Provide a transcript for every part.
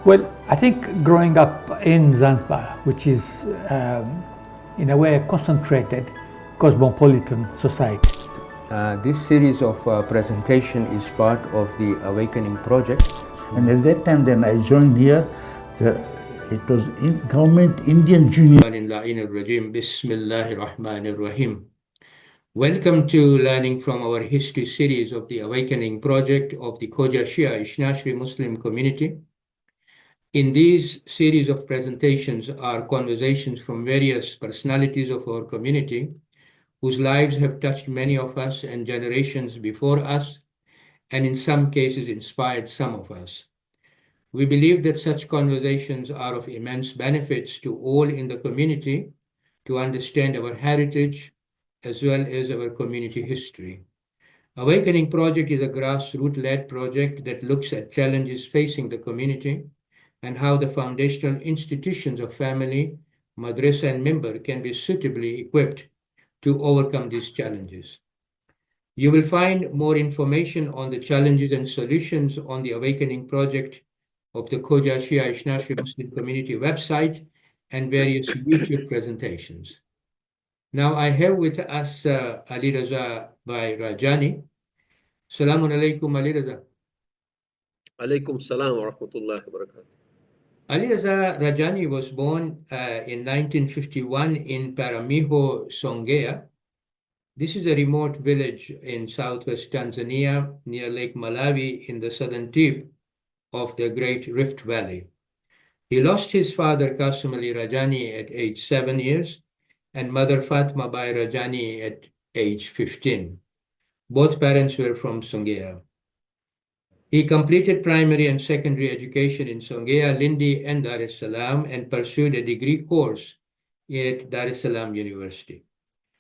Well, I think growing up in Zanzibar, which is in a way a concentrated cosmopolitan society. This series of presentation is part of the Awakening Project. And at that time, then I joined here. It was government Indian Junior. Bismillahirrahmanirrahim. Welcome to learning from our history series of the Awakening Project of the Khoja Shia Ithna-Asheri Muslim community. In these series of presentations are conversations from various personalities of our community whose lives have touched many of us and generations before us, and in some cases inspired some of us. We believe that such conversations are of immense benefits to all in the community to understand our heritage as well as our community history. Awakening Project is a grassroots-led project that looks at challenges facing the community and how the foundational institutions of family, madrasa, and member can be suitably equipped to overcome these challenges. You will find more information on the challenges and solutions on the Awakening Project of the Khoja Shia Ithna-Asheri Muslim community website and various YouTube presentations. Now I have with us Aliraza Rajani. Salamun Alaykum, Aliraza. Alaikum Salam wa rahmatullahi wa barakatuh. Aliraza Rajani was born in 1951 in Peramiho, Songea. This is a remote village in South West Tanzania near Lake Malawi in the southern tip of the Great Rift Valley. He lost his father Kassamali Rajani at age 7 years and mother Fatmabai Rajani at age 15. Both parents were from Songea. He completed primary and secondary education in Songea, Lindi, and Dar es Salaam and pursued a degree course at Salaam University.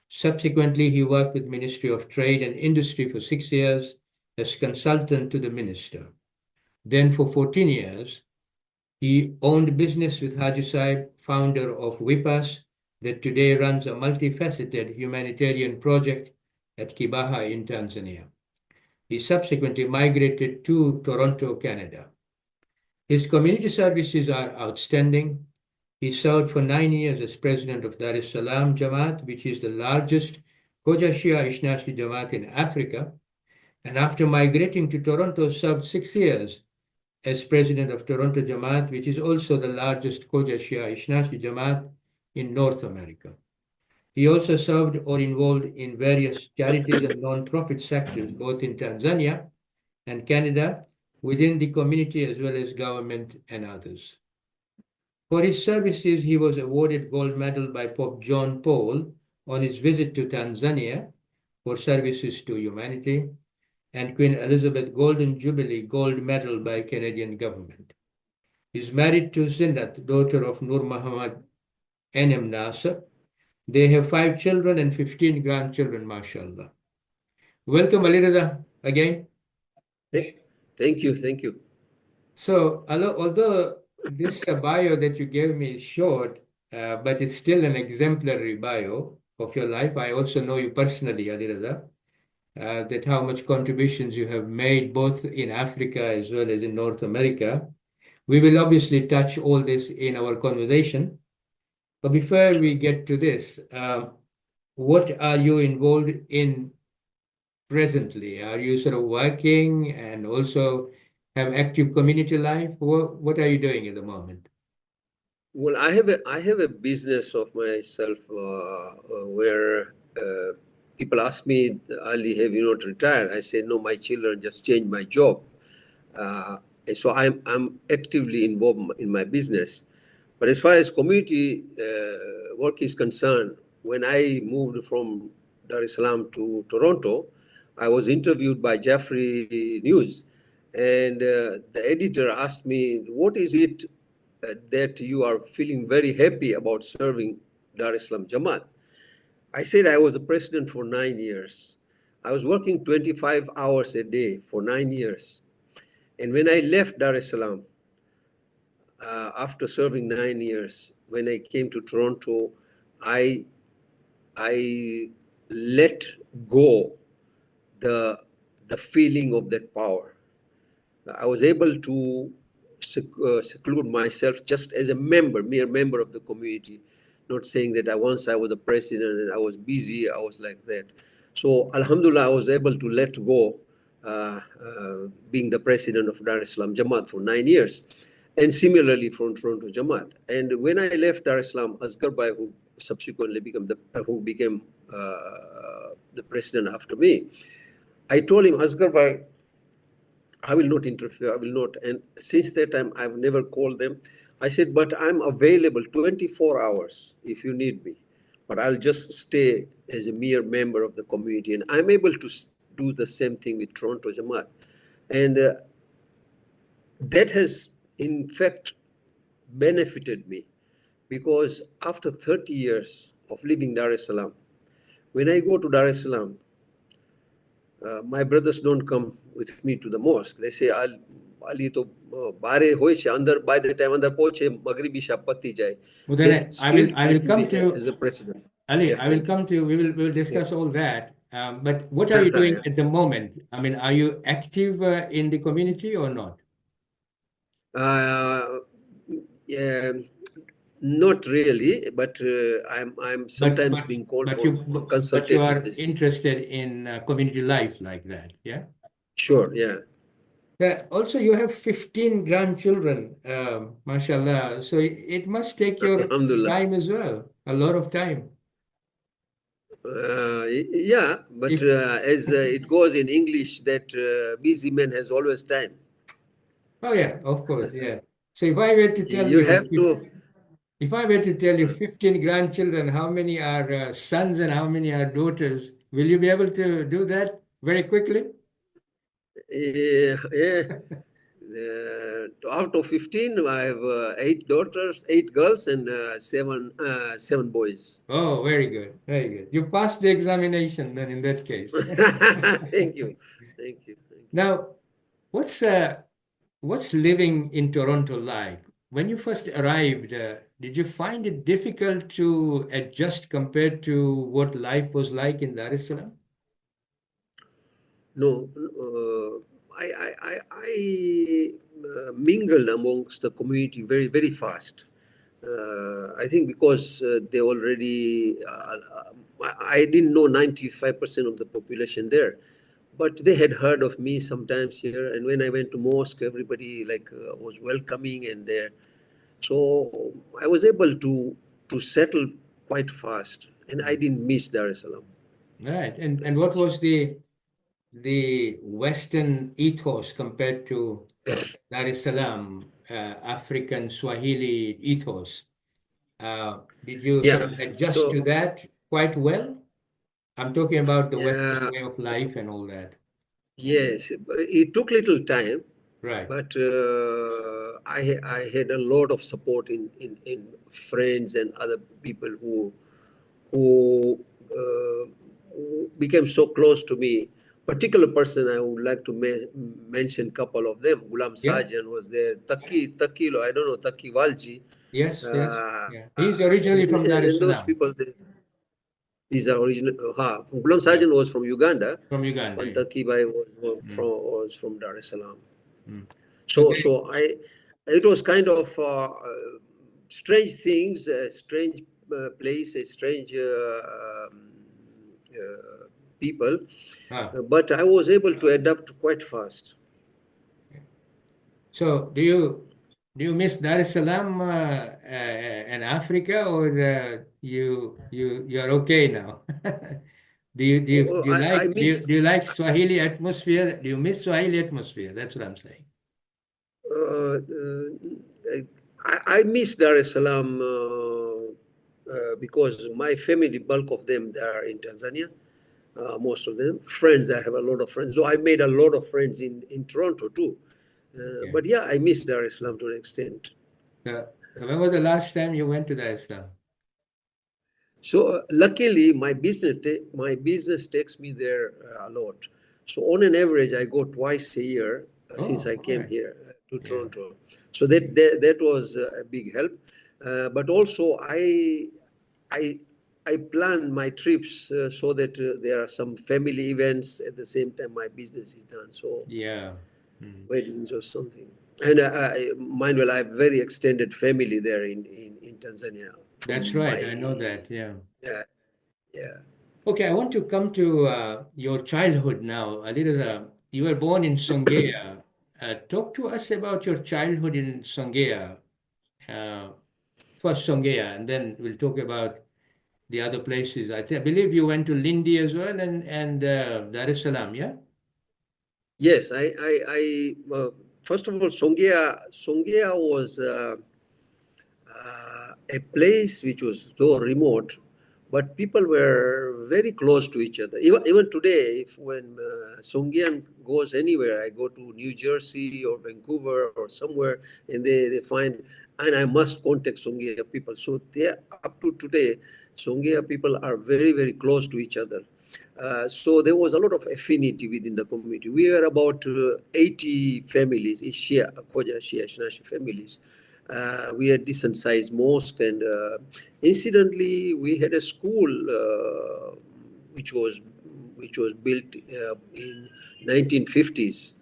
Subsequently, he worked with Ministry of Trade and Industry for 6 years as consultant to the minister. Then for 14 years, he owned business with Haji Saheb, founder of WIPAHS, that today runs a multifaceted humanitarian project at Kibaha in Tanzania. He subsequently migrated to Toronto, Canada. His community services are outstanding. He served for 9 years as president of Salaam Jamaat, which is the largest Khoja Shia Ithna-Asheri Jamaat in Africa, and after migrating to Toronto, served 6 years as president of Toronto Jamaat, which is also the largest Khoja Shia Ithna-Asheri Jamaat in North America. He also served or involved in various charities and non-profit sectors, both in Tanzania and Canada, within the community as well as government and others. For his services, he was awarded gold medal by Pope John Paul on his visit to Tanzania for services to humanity, and Queen Elizabeth Golden Jubilee gold medal by Canadian government. He is married to Zinat, daughter of Nur Muhammad N.M. Nasser. They have 5 children and 15 grandchildren, mashallah. Welcome, Aliraza, again. Thank you. So, although this bio that you gave me is short, but it's still an exemplary bio of your life. I also know you personally, Aliraza, that how much contributions you have made both in Africa as well as in North America. We will obviously touch all this in our conversation. But before we get to this, what are you involved in presently? Are you sort of working and also have active community life? What are you doing at the moment? Well, I have a business of myself where people ask me, Ali, have you not retired? I say, no, my children just changed my job. And so I'm actively involved in my business. But as far as community work is concerned, when I moved from Dar es Salaam to Toronto, I was interviewed by Jeffrey News. And the editor asked me, what is it that you are feeling very happy about serving Dar es Salaam Jamaat? I said I was the president for 9 years. I was working 25 hours a day for 9 years. And when I left Dar es Salaam, after serving 9 years, when I came to Toronto, I let go the feeling of that power. I was able to seclude myself just as a member, mere member of the community, not saying that once I was the president and I was busy, I was like that. So Alhamdulillah, I was able to let go being the president of Dar es Salaam Jamaat for 9 years, and similarly from Toronto Jamaat. And when I left Dar es Salaam, Asghar Bhai, who subsequently became the president after me, I told him, Asghar Bhai, I will not interfere, I will not. And since that time, I've never called them. I said, but I'm available 24 hours if you need me. But I'll just stay as a mere member of the community. And I'm able to do the same thing with Toronto Jamaat. And that has, in fact, benefited me. Because after 30 years of living Dar es Salaam, when I go to Dar es Salaam, my brothers don't come with me to the mosque. They say, Ali to bare hoy che andar, by the time andar poche maghribi shapati jai. I will come to as the president. Ali. Yeah. I will come to. We will discuss all that. But what are you doing at the moment? I mean, are you active in the community or not? Yeah, not really, but I'm sometimes being called for consultative. But you are interested in community life like that, yeah? Sure, yeah. Also, you have 15 grandchildren, mashallah. So it must take your time as well, a lot of time. Yeah, but as it goes in English, that busy man has always time. Oh yeah, of course, yeah. So if I were to tell you, if I were to tell you 15 grandchildren, how many are sons and how many are daughters, will you be able to do that very quickly? Yeah. Out of 15, I have 8 daughters, 8 girls, and 7 boys. Oh, very good, very good. You passed the examination then in that case. Thank you. Thank you. Now, what's living in Toronto like? When you first arrived, did you find it difficult to adjust compared to what life was like in Dar es Salaam? No, I mingled amongst the community very, very fast. I think because they already, I didn't know 95% of the population there, but they had heard of me sometimes here. And when I went to mosque, everybody was welcoming and there. So I was able to settle quite fast, and I didn't miss Dar es Salaam. Right. And what was the Western ethos compared to Dar es Salaam, African Swahili ethos? Did you sort of adjust to that quite well? I'm talking about the Western way of life and all that. Yes, it took little time. Right. But I had a lot of support in friends and other people who became so close to me. Particular person I would like to mention a couple of them. Ghulam Sajan was there. Takilo, I don't know, Taki Walji. Yes, yeah. He's originally from Dar es Salaam. Those people, these are original. Ghulam Sajan was from Uganda. From Uganda. And Taki Bhai was from Dar es Salaam. So it was kind of strange things, a strange place, a strange people, but I was able to adapt quite fast. So do you miss Dar es Salaam and Africa, or you're okay now? Do you like Swahili atmosphere? Do you miss Swahili atmosphere? That's what I'm saying. I miss Dar es Salaam because my family, bulk of them, they are in Tanzania. Most of them friends. I have a lot of friends. So I made a lot of friends in Toronto too. But yeah, I miss Dar es Salaam to an extent. So when was the last time you went to Dar es Salaam? So luckily, my business takes me there a lot. So on an average, I go twice a year since I came here to Toronto. So that was a big help. But also, I plan my trips so that there are some family events at the same time my business is done. So weddings or something. And mind well, I have very extended family there in Tanzania. That's right. I know that. Yeah. Yeah, yeah. Okay, I want to come to your childhood now. Aliraza, you were born in Songea. Talk to us about your childhood in Songea. Uh, First Songea, and then we'll talk about the other places. I believe you went to Lindi as well, and Dar es Salaam, yeah? Yes, I first of all, Songea was a place which was so remote, but people were very close to each other. Even today, when Songean goes anywhere, I go to New Jersey or Vancouver or somewhere, and they find, and I must contact Songea people. So they up to today, Songea people are very, very close to each other. So there was a lot of affinity within the community. We were about 80 families, Shia, Khoja, Shia Ithna-Asheri families. We had decent sized mosque, and incidentally, we had a school which was built in 1950s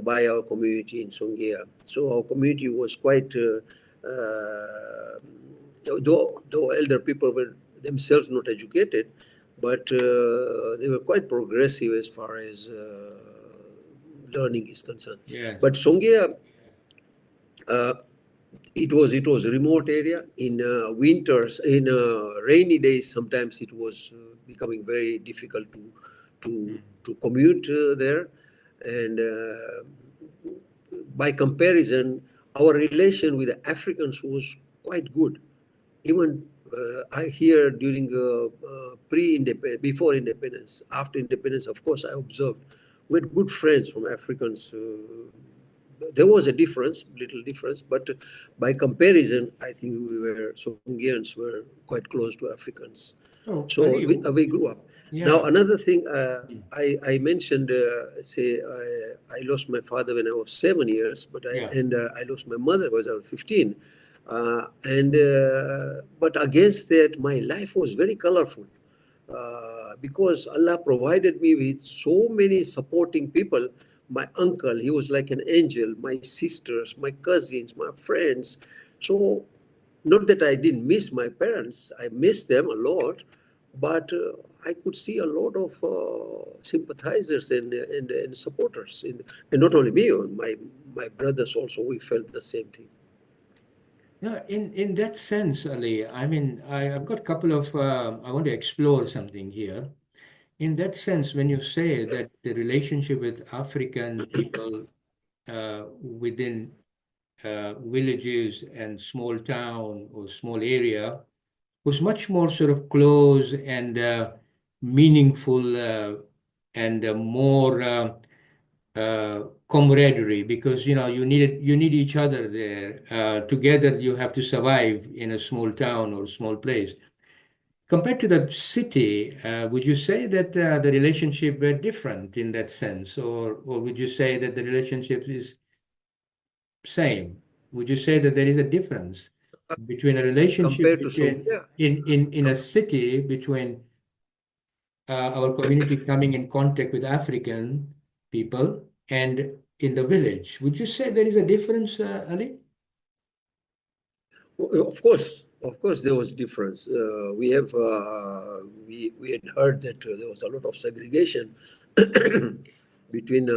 by our community in Songea. So our community was quite, though elder people were themselves not educated, but they were quite progressive as far as learning is concerned. Yeah. But Songea, it was a remote area. In winters, in rainy days, sometimes it was becoming very difficult to commute there. And by comparison, our relation with the Africans was quite good. Even I hear during before independence, after independence, of course, I observed we had good friends from Africans. There was a difference, little difference, but by comparison, I think Songeans were quite close to Africans. Oh, so we grew up. Yeah. Now, another thing I mentioned, I lost my father when I was 7 years, but I lost my mother when I was 15. But against that, my life was very colorful because Allah provided me with so many supporting people. My uncle, he was like an angel, my sisters, my cousins, my friends. So not that I didn't miss my parents, I missed them a lot, but I could see a lot of sympathizers and supporters. And not only me, my brothers also, we felt the same thing. Yeah, in that sense, Ali, I mean, I've got a couple of, I want to explore something here. In that sense, when you say that the relationship with African people within villages and small town or small area was much more sort of close and meaningful and more camaraderie, because you need each other there. Together you have to survive in a small town or small place. Compared to the city, would you say that the relationship were different in that sense, or would you say that the relationship is same? Would you say that there is a difference between a relationship between in a city between our community coming in contact with African people and in the village? Would you say there is a difference, Ali? Of course, there was difference. We had heard that there was a lot of segregation between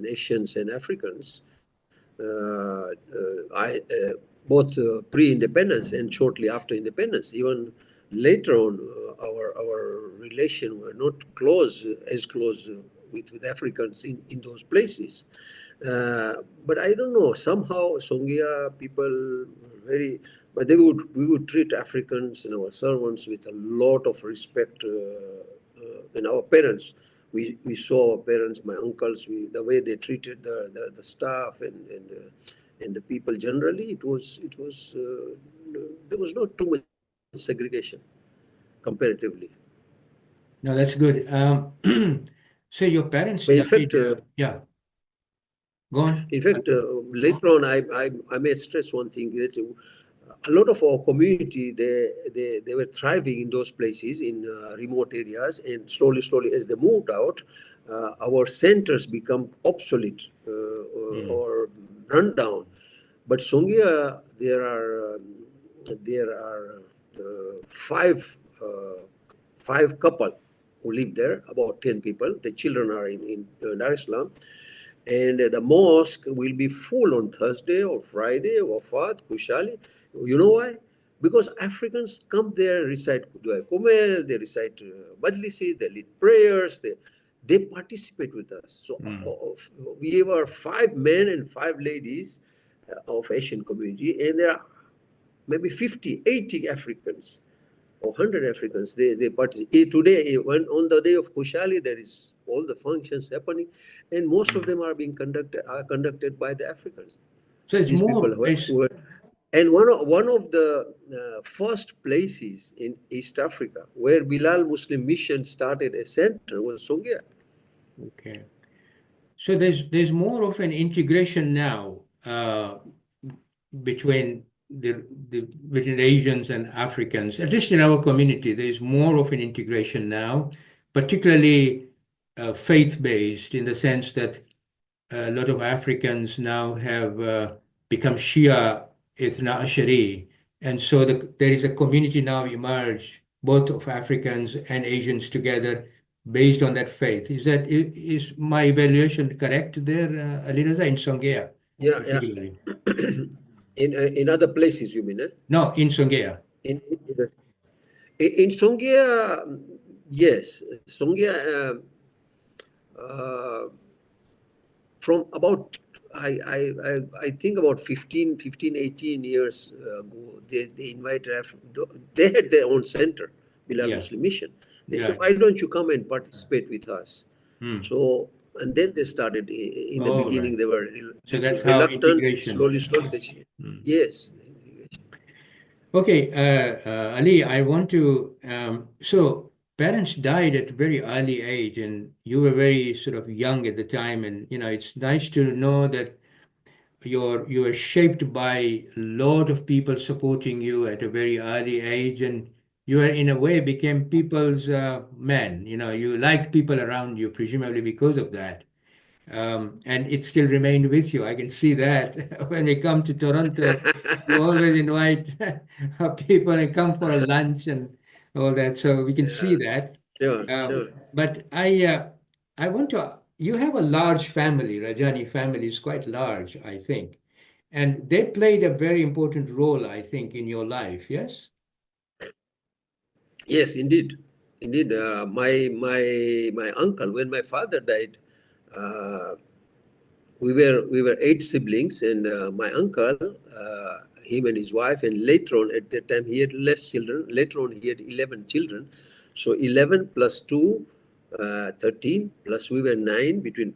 Asians and Africans. Both pre-independence and shortly after independence. Even later on, our relation were not as close with Africans in those places. But I don't know, somehow Songea people were but we would treat Africans and our servants with a lot of respect, and our parents. We saw our parents, my uncles, the way they treated the staff and the people generally. It was there was not too much segregation comparatively. No, that's good. So your parents But in died, fact, yeah. Go on. In fact, later on, I may stress one thing that a lot of our community they were thriving in those places in remote areas, and slowly as they moved out, our centers become obsolete or run down. But Songea, there are five couple who live there, about 10 people. The children are in Dar es Salaam. And the mosque will be full on Thursday or Friday, Wafat, Kushali. You know why? Because Africans come there, recite Dua Komel, they recite Majlisis, they lead prayers, they participate with us. So we are 5 men and 5 ladies of Asian community, and there are maybe 50, 80 Africans or 100 Africans. They participate. Today, on the day of Kushali, there is all the functions happening, and most of them are being conducted by the Africans. So it's These more. people and one of the first places in East Africa where Bilal Muslim Mission started a center was Songea. Okay. So there's more of an integration now between between Asians and Africans. At least in our community, there's more of an integration now, particularly faith-based, in the sense that a lot of Africans now have become Shia Ithna-Asheri, and so there is a community now emerged, both of Africans and Asians together, based on that faith. Is my evaluation correct there, Aliraza, in Songea? Yeah. In other places, you mean? No, in Songea. In Songea, yes. Songea, from about, I think about 15, 18 years ago, they invited, they had their own center, Bilal Muslim Mission. They said, why don't you come and participate with us? So, and then they started, in the beginning, they were so that's how reluctant, integration. slowly, yes. Okay, Ali, I want to, so parents died at a very early age, and you were very sort of young at the time, and it's nice to know that you were shaped by a lot of people supporting you at a very early age, and you in a way became people's man. You liked people around you, presumably because of that. And it still remained with you. I can see that when we come to Toronto, you always invite people and come for a lunch and all that. So we can see that. Sure. But I want to. You have a large family. Rajani family is quite large, I think, and they played a very important role, I think, in your life. Yes. Yes, indeed. My uncle, when my father died, we were 8 siblings, and my uncle, him and his wife, and later on, at that time he had less children. Later on, he had 11 children. So 11 plus 2, 13, plus we were 9 between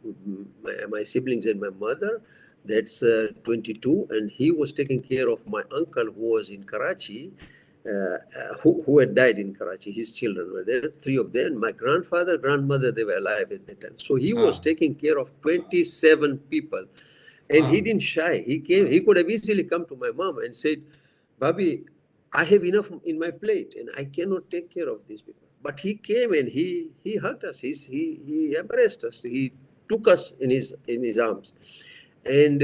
my siblings and my mother. That's 22, and he was taking care of my uncle who was in Karachi. Who had died in Karachi. His children were there, 3 of them. My grandfather, grandmother, they were alive at that time. So he was taking care of 27 people. And he didn't shy. He came. He could have easily come to my mom and said, Babi, I have enough in my plate and I cannot take care of these people. But he came and he hugged us. He embraced us. He took us in his arms. And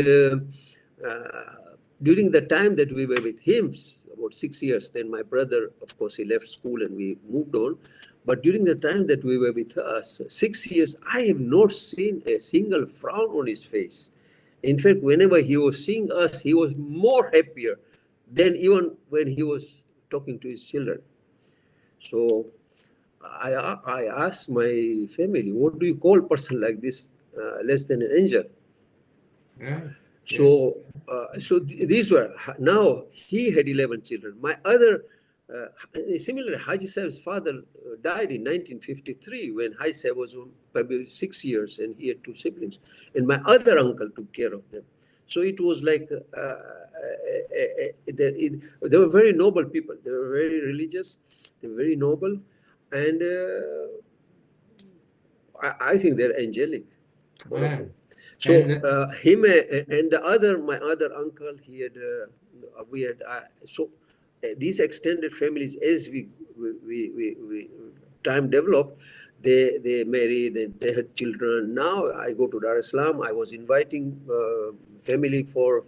during the time that we were with him, about 6 years, then my brother, of course, he left school and we moved on. But during the time that we were with us, 6 years, I have not seen a single frown on his face. In fact, whenever he was seeing us, he was more happier than even when he was talking to his children. So I asked my family, what do you call a person like this, less than an angel? So these were, now he had 11 children. My other, similarly, Haji Saheb's father died in 1953 when Haji Saheb was probably 6 years and he had 2 siblings. And my other uncle took care of them. So it was like, they were very noble people. They were very religious. They were very noble. And I think they're angelic. So him and my other uncle, he had, these extended families, as we time developed, They married and they had children. Now I go to Dar es Salaam. I was inviting family for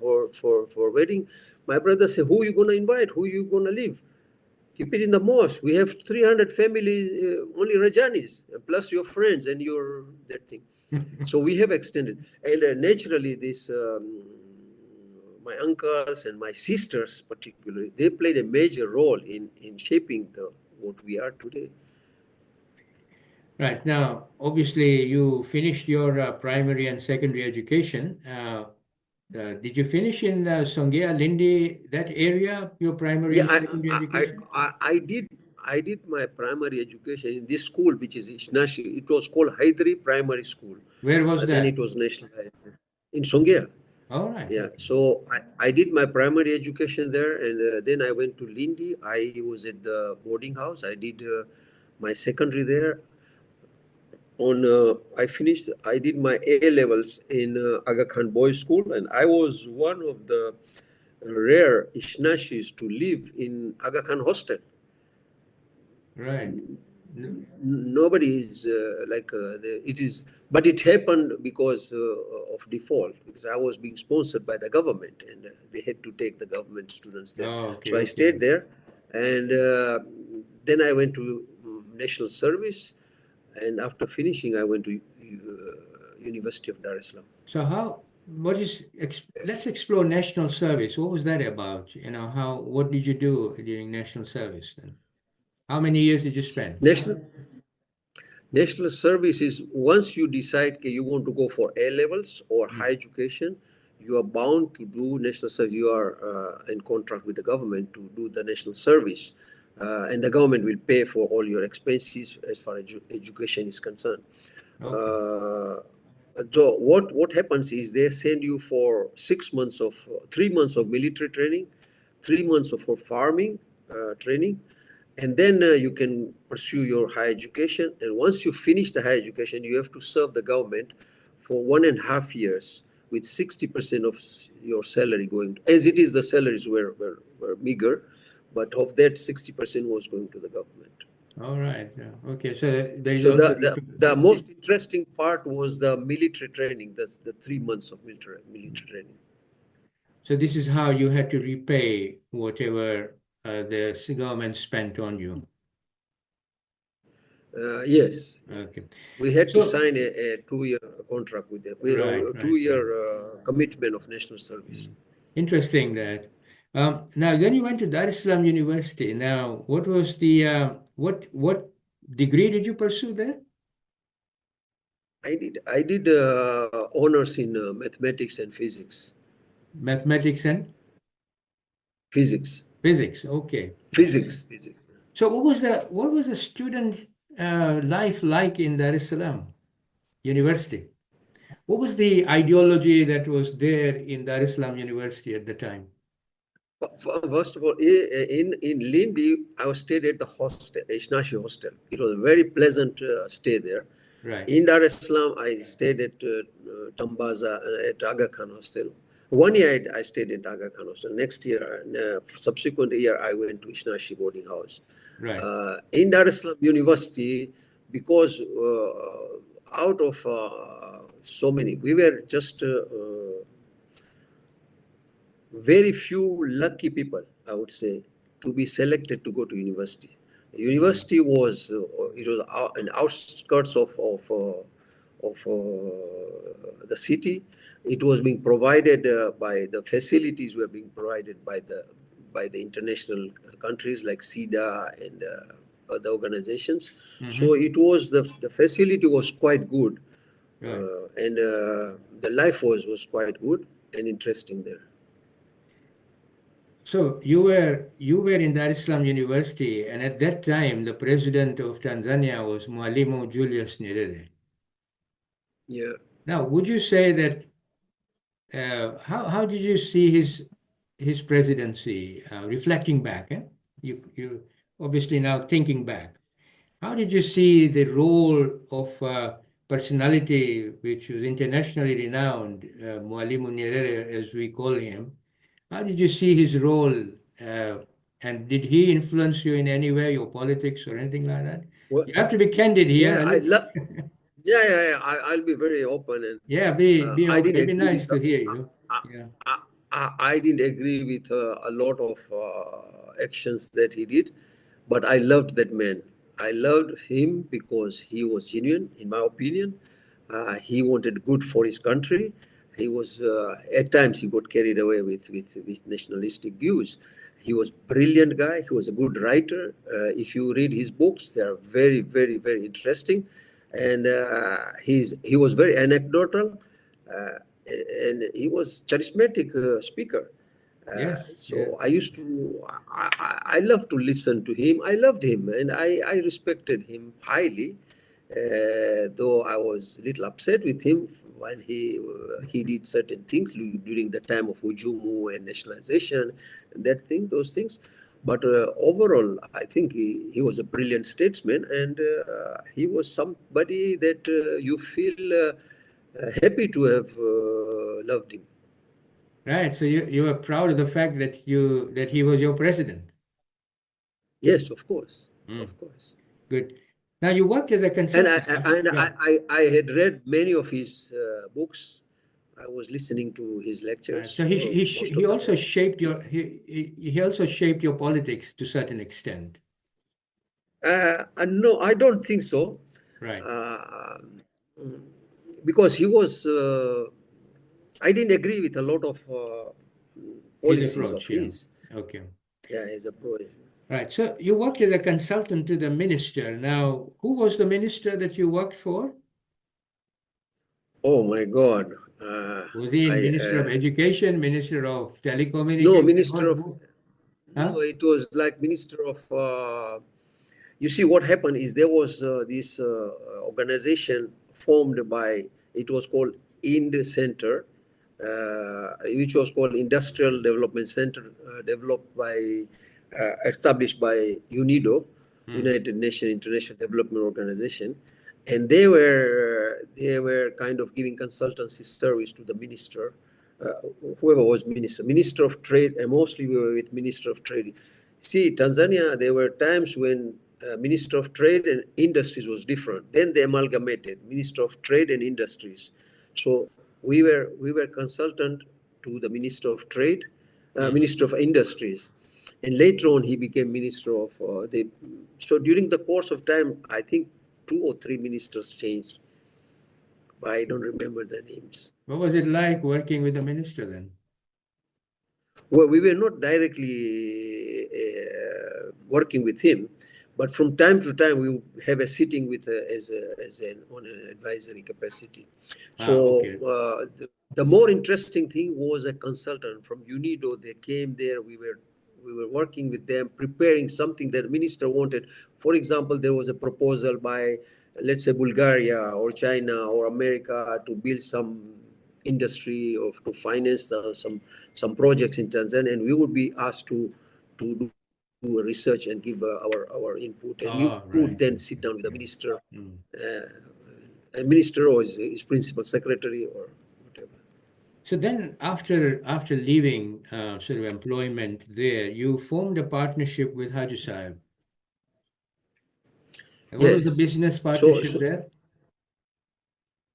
wedding. My brother said, "Who you gonna invite? Who you gonna leave? Keep it in the mosque. We have 300 families, only Rajanis, plus your friends and your that thing." So we have extended, and naturally this. My uncles and my sisters, particularly, they played a major role in shaping what we are today. Right. Now, obviously, you finished your primary and secondary education. Did you finish in Songea, Lindi, that area, your primary and secondary education? I did my primary education in this school, which is Ithna-Asheri. It was called Haidari Primary School. Where was that? Then it was nationalized in Songea. All right. Yeah. So I did my primary education there, and then I went to Lindi. I was at the boarding house. I did my secondary there. I did my A levels in Aga Khan Boys School, and I was one of the rare Ishnashis to live in Aga Khan Hostel. Right. Nobody is it is, but it happened because of default, because I was being sponsored by the government, and they had to take the government students there. Oh, okay, so I stayed there, and then I went to national service. And after finishing, I went to University of Dar es Salaam. So let's explore national service. What was that about? What did you do during national service then? How many years did you spend? National service is, once you decide you want to go for A levels or higher education, you are bound to do national service. You are in contract with the government to do the national service. And the government will pay for all your expenses as far as education is concerned. Okay. So what happens is they send you for 3 months of military training, 3 months for farming training, and then you can pursue your higher education. And once you finish the higher education, you have to serve the government for 1.5 years with 60% of your salary going, as it is, the salaries were meager. But of that, 60% was going to the government. All right. Yeah. Okay. So the most interesting part was the military training. That's the 3 months of military training. So this is how you had to repay whatever the government spent on you. Yes. Okay. We had to sign a 2-year contract with them. We have a 2-year commitment of national service. Interesting that. Now, then you went to Dar es Salaam University. Now, what was the what degree did you pursue there? I did honors in mathematics and physics. Mathematics and physics. Physics. Okay. Physics. So, what was the student life like in Dar es Salaam University? What was the ideology that was there in Dar es Salaam University at the time? First of all, in Lindi, I stayed at the hostel, Ithna-Asheri hostel. It was a very pleasant stay there. Right. In Dar es Salaam, I stayed at Tambaza, at Aga Khan hostel. 1 year I stayed at Aga Khan hostel. Next year, subsequent year, I went to Ithna-Asheri boarding house. Right. In Dar es Salaam University, because out of so many, we were just very few lucky people, I would say, to be selected to go to university. The university was an outskirts of the city. It was being provided by the facilities were being provided by the international countries like SIDA and other organizations. Mm-hmm. So it was the facility was quite good, right. And the life was quite good and interesting there. So you were in Dar es Salaam University, and at that time the president of Tanzania was Mwalimu Julius Nyerere. Yeah. Now, would you say that how did you see his presidency reflecting back? You obviously now thinking back. How did you see the role of personality which was internationally renowned, Mwalimu Nyerere, as we call him? How did you see his role, and did he influence you in any way, your politics or anything like that? Well, You have to be candid here. yeah, I love. Yeah. I'll be very open, and Yeah, be I open. didn't It'd be agree nice with. to hear you. I, Yeah. I didn't agree with a lot of actions that he did, but I loved that man. I loved him because he was genuine, in my opinion. He wanted good for his country. He was at times he got carried away with nationalistic views. He was brilliant guy. He was a good writer. If you read his books, they are very, very, very interesting, and he was very anecdotal. And he was charismatic speaker. Yes. So Yeah. I love to listen to him. I loved him, and I respected him highly. Though I was a little upset with him when he did certain things during the time of Ujumu and nationalization, and those things. But overall, I think he was a brilliant statesman, and he was somebody that you feel happy to have loved him. Right. So you were proud of the fact that he was your president. Yes, of course, Mm. of course. Good. Now you worked as a And consultant. I had read many of his books. I was listening to his lectures. So Most he of also them. shaped your he also shaped your politics to a certain extent. No, I don't think so. Right. Because he was. I didn't agree with a lot of His policies of approach. Yeah. his. Okay. Yeah, his approach. Right. So you worked as a consultant to the minister. Now, who was the minister that you worked for? Oh my God. Was he Minister of Education, Minister of No, Telecommunications? Minister of. Huh? No, it was like Minister of. You see, what happened is there was this organization formed by. It was called IND Center, which was called Industrial Development Center, established by UNIDO, United Nations International Development Organization, and they were kind of giving consultancy service to the minister, whoever was minister of trade, and mostly we were with Minister of Trade. See, Tanzania, there were times when Minister of Trade and Industries was different. Then they amalgamated Minister of Trade and Industries. So we were consultant to the Minister of Trade, Minister of Industries, and later on he became Minister of the. So during the course of time, I think 2 or 3 ministers changed, but I don't remember their names. What was it like working with the minister then? Well, we were not directly working with him, but from time to time we would have a sitting with on an advisory capacity. So Okay. the more interesting thing was a consultant from UNIDO. They came there. We were working with them, preparing something that the minister wanted. For example, there was a proposal by, let's say, Bulgaria or China or America to build some industry or to finance some projects in Tanzania, and we would be asked to do research and give our input, and we would then sit down with the minister, a minister or his principal secretary or whatever. So then, after leaving sort of employment there, you formed a partnership with Haji Saheb. And what was the business partnership there?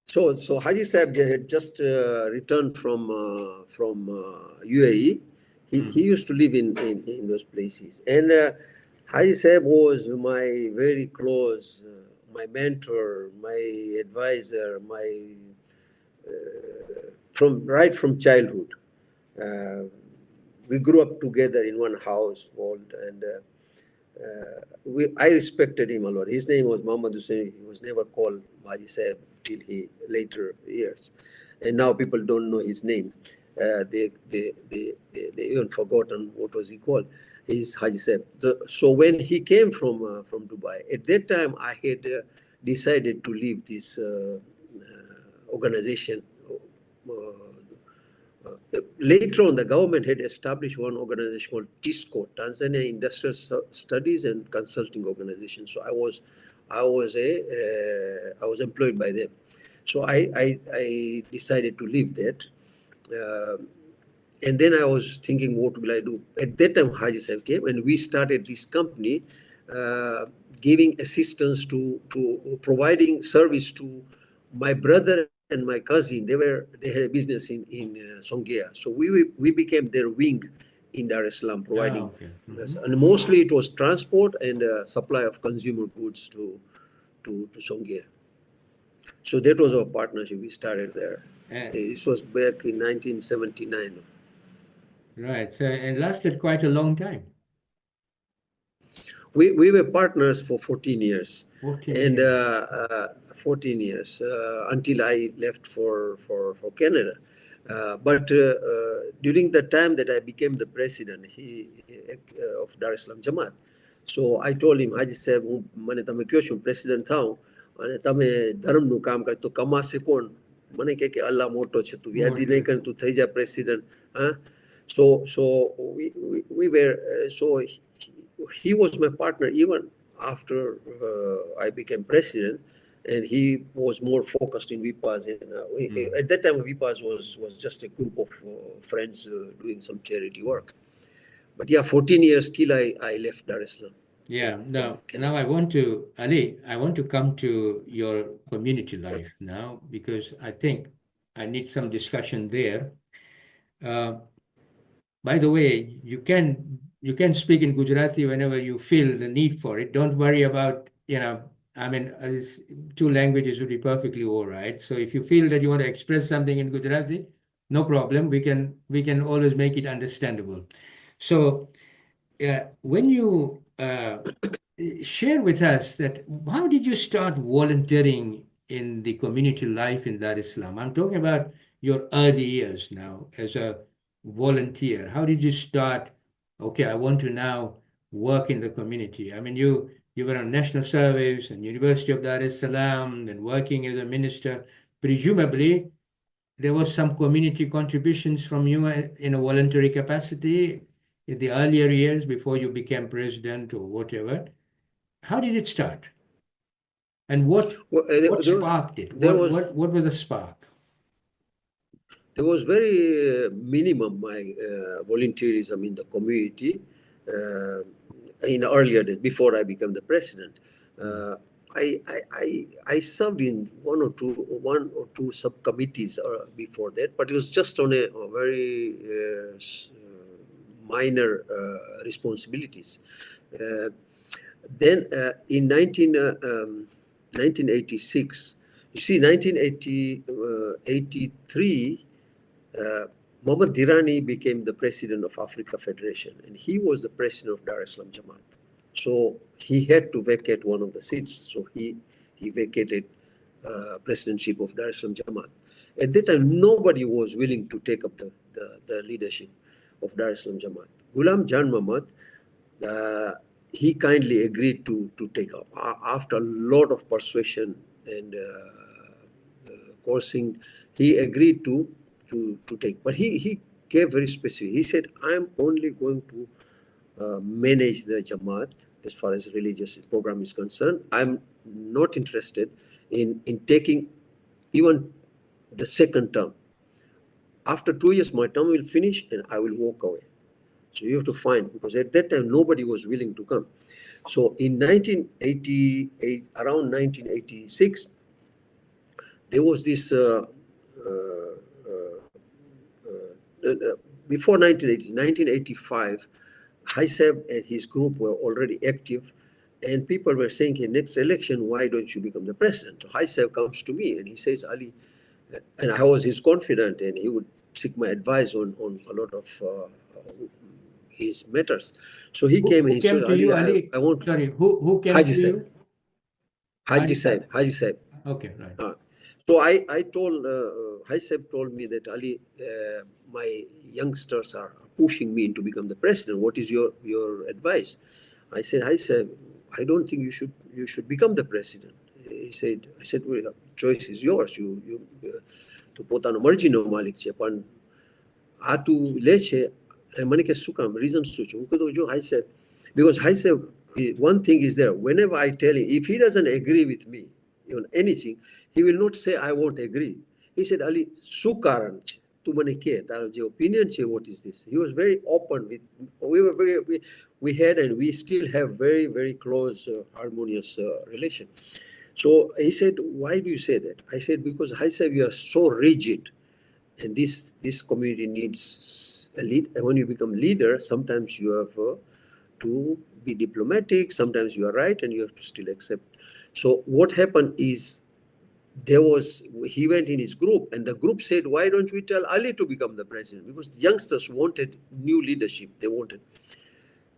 So Haji Saheb had just returned from UAE. He used to live in those places, and Haji Saheb was my very close, my mentor, my advisor, right from childhood. We grew up together in one household, and I respected him a lot. His name was Muhammad Hussein. He was never called Haji Saheb till he later years, and now people don't know his name. They even forgotten what was he called. He's Haji Saheb. So when he came from Dubai, at that time I had decided to leave this organization. Later on, the government had established one organization called TISCO, Tanzania Industrial Studies and Consulting Organization. So I was employed by them. So I decided to leave that, and then I was thinking, what will I do? At that time, Haji Saheb came, and we started this company. giving assistance to providing service to my brother and my cousin. They had a business in Songea, so we became their wing in Dar es Salaam, providing, and mostly it was transport and supply of consumer goods to Songea. So that was our partnership. We started there. This was back in 1979. Right. So it lasted quite a long time. We were partners for 14 years. 14 years until I left for Canada. But during the time that I became the president of Dar es Salaam Jamaat, so I told him, Haji Saheb, મને તમે કહો છો president થાઉં અને તમે ધર્મનું કામ કરે તો કમાશે કોણ? મને કે અલ્લાહ મોટો છે, તું વ્યાધિ નહીં કરે, તું થઈ જા president. So he was my partner even after I became president, and he was more focused in WIPAHS. And at that time, WIPAHS was just a group of friends doing some charity work. But yeah, 14 years till I left Dar es Salaam. Yeah. Now I want to come to your community life now, because I think I need some discussion there. By the way, you can speak in Gujarati whenever you feel the need for it. Don't worry about, two languages would be perfectly all right. So if you feel that you want to express something in Gujarati, no problem. We can always make it understandable. So when you share with us that, how did you start volunteering in the community life in Dar es Salaam? I'm talking about your early years now as a volunteer. How did you start? Okay, I want to now work in the community. I mean, you were on national service and University of Dar es Salaam, then working as a minister. Presumably, there was some community contributions from you in a voluntary capacity in the earlier years before you became president or whatever. How did it start? And what sparked it? What was the spark? There was very minimum my volunteerism in the community in earlier days, before I became the president. I served in one or two subcommittees before that, but it was just on a very minor responsibilities. Then in 1986, you see, 1983, Mohammad Dirani became the president of Africa Federation, and he was the president of Dar es Salaam Jamaat. So he had to vacate one of the seats. So he vacated presidentship of Dar es Salaam Jamaat. At that time, nobody was willing to take up the leadership of Dar es Salaam Jamaat. Ghulam Jan Muhammad, he kindly agreed to take up. After a lot of persuasion and coercing, he agreed to take. But he gave very specific. He said, I'm only going to manage the Jamaat as far as religious program is concerned. I'm not interested in taking even the second term. After 2 years, my term will finish and I will walk away. So you have to find, because at that time, nobody was willing to come. So in 1988, around 1986, there was this, before 1985, Haji Saheb and his group were already active, and people were saying, hey, next election, why don't you become the president? So Haji Saheb comes to me and he says, Ali, and I was his confidant, and he would seek my advice on a lot of his matters. So he came and he said, Ali, I want... Sorry, who came Haji to Saheb. you? Haji Saheb. Okay, right. So I told, Haji Saheb told me that, Ali, my youngsters are pushing me to become the president. What is your advice? I said, Haji Saheb, I don't think you should become the president. I said, well, choice is yours. You to પોતાનો મરજીનો માલિક છે, પણ આ તું લે છે, મને કે શું કામ, reasons શું છે? હું કીધું, જો Haji Saheb, because Haji Saheb, one thing is there, whenever I tell him, if he doesn't agree with me on anything, he will not say, I won't agree. He said, Ali, શું કારણ છે? tu mane ke taro je opinion che, what is this? He was very open with, we had and we still have very, very close harmonious relation. So he said, why do you say that? I said, because I said we are so rigid, and this community needs a lead. And when you become leader, sometimes you have to be diplomatic, sometimes you are right, and you have to still accept. So what happened is, he went in his group, and the group said, why don't we tell Ali to become the president? Because youngsters wanted new leadership, they wanted.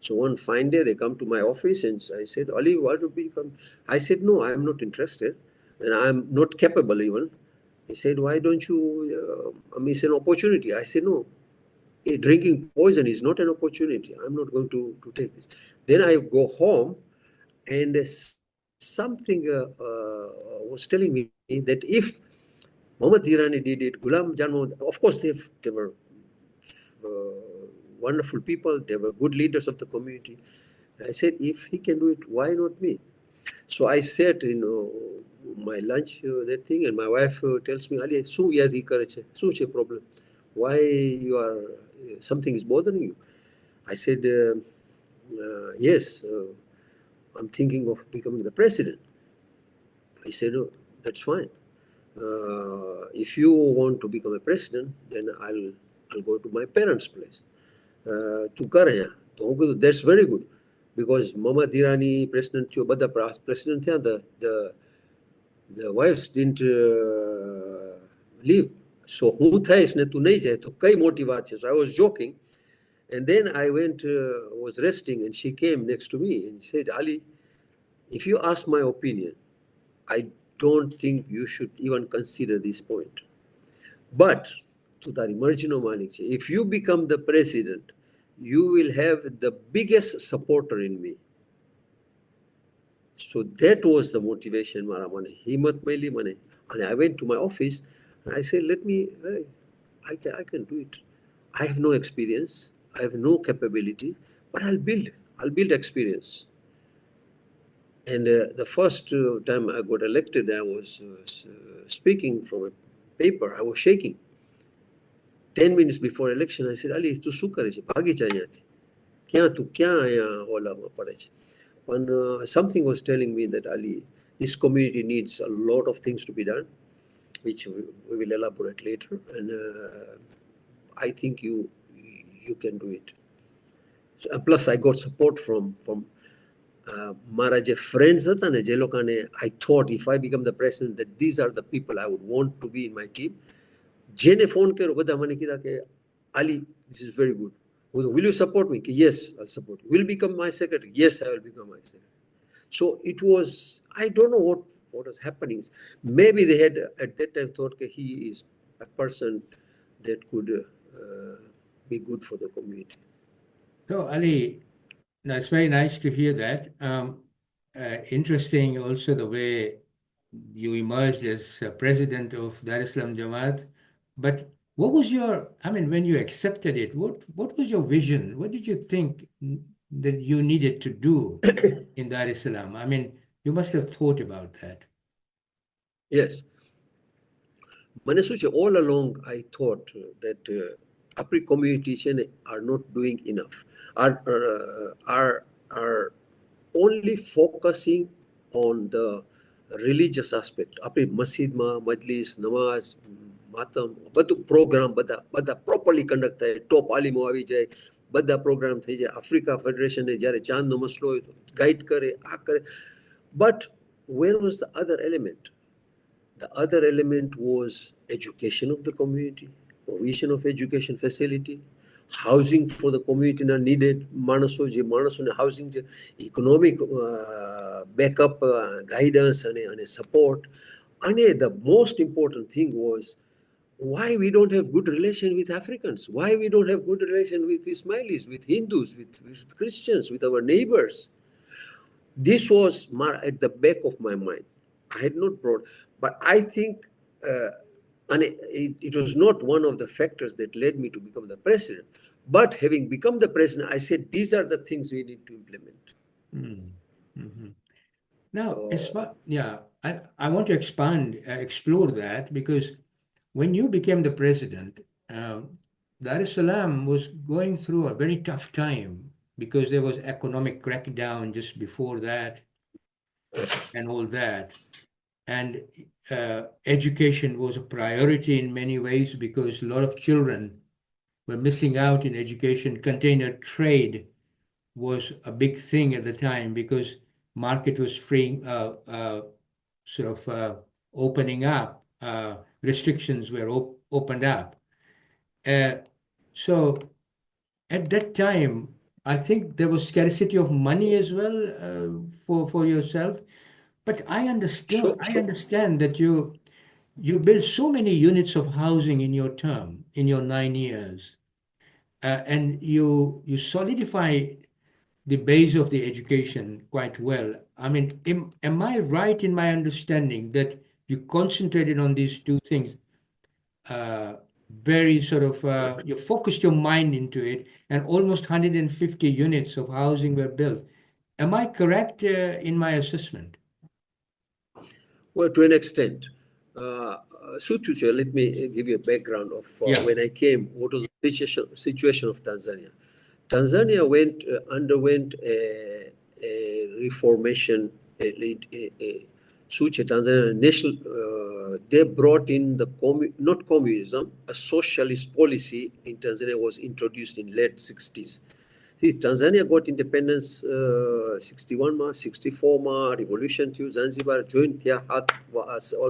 So one fine day, they come to my office and I said, Ali, why don't we become? I said, no, I'm not interested, and I'm not capable even. He said, why don't you, it's an opportunity. I said, no, drinking poison is not an opportunity. I'm not going to take this. Then I go home, and something was telling me that if Muhammad Irani did it, Ghulam Janmo, of course they were wonderful people, they were good leaders of the community. I said, if he can do it, why not me? So I said, my lunch, that thing, and my wife tells me, Ali, શું યાદી કરે છે? શું છે problem? Why you are, something is bothering you? I said, yes, I'm thinking of becoming the president. He said, oh, that's fine. If you want to become a president, then I'll go to my parents' place. That's very good. Because Muhammad Irani, President President, the wives didn't leave. So who thais ne tu nahi jai to kai moti baat hai. So I was joking, and then I went, was resting, and she came next to me and said, Ali, if you ask my opinion, I don't think you should even consider this point. But to the marginal malik, if you become the president, you will have the biggest supporter in me. So that was the motivation. Himmat maili mane. And I went to my office and I said, I can do it. I have no experience, I have no capability, but I'll build experience. And the first time I got elected, I was speaking from a paper. I was shaking. 10 minutes before election, I said, Ali, tu શું કરે છે? ભાગી જા અહીંયાથી. તું ક્યાં અહીંયા હોલામાં પડે છે? But something was telling me that, Ali, this community needs a lot of things to be done, which we will elaborate later. And I think you can do it. So, plus, I got support from મારા જે friends હતા ને, જે લોકોને I thought if I become the president that these are the people I would want to be in my team. જેને phone કર્યો બધા મને કીધા કે Ali, this is very good. Will you support me? Yes, I'll support you. Will you become my secretary? Yes, I will become my secretary. So it was, I don't know what was happening. Maybe they had at that time thought that he is a person that could be good for the community. So Ali, it's very nice to hear that. Interesting also the way you emerged as president of Dar es Salaam Jamaat. But what was your, when you accepted it, what was your vision? What did you think that you needed to do in Dar es Salaam? You must have thought about that. Yes. All along I thought that Afri communities are not doing enough, are only focusing on the religious aspect. Afri masjid ma, majlis, namaz, matam, બધું program બધા properly conduct થાય, top આલિમો આવી જાય, બધા program થઈ જાય. Africa ફેડરેશને જ્યારે ચાંદનો મસલો હોય તો ગાઈડ કરે, આ કરે. But where was the other element? The other element was education of the community, provision of education facility, housing for the community needed, માણસોને housing, economic backup, guidance and support. And the most important thing was why we don't have good relation with Africans, why we don't have good relation with Ismailis, with Hindus, with Christians, with our neighbors. This was at the back of my mind. I had not brought, but I think it was not one of the factors that led me to become the president. But having become the president, I said, these are the things we need to implement. Mm-hmm. Now, I want to explore that, because when you became the president, Dar es Salaam was going through a very tough time because there was economic crackdown just before that and all that. And education was a priority in many ways because a lot of children were missing out in education. Container trade was a big thing at the time because market was freeing, opening up. Restrictions were opened up. So at that time, I think there was scarcity of money as well for yourself. But I understand that you built so many units of housing in your term, in your 9 years, and you solidify the base of the education quite well. I mean, am I right in my understanding that you concentrated on these two things? Very sort of, you focused your mind into it, and almost 150 units of housing were built. Am I correct in my assessment? Well, to an extent. Sutucha, let me give you a background of when I came, what was the situation of Tanzania. Tanzania underwent a reformation, Tanzania national, they brought in not communism, a socialist policy in Tanzania was introduced in late 60s. See, Tanzania got independence 61 64 revolution to Zanzibar joined here all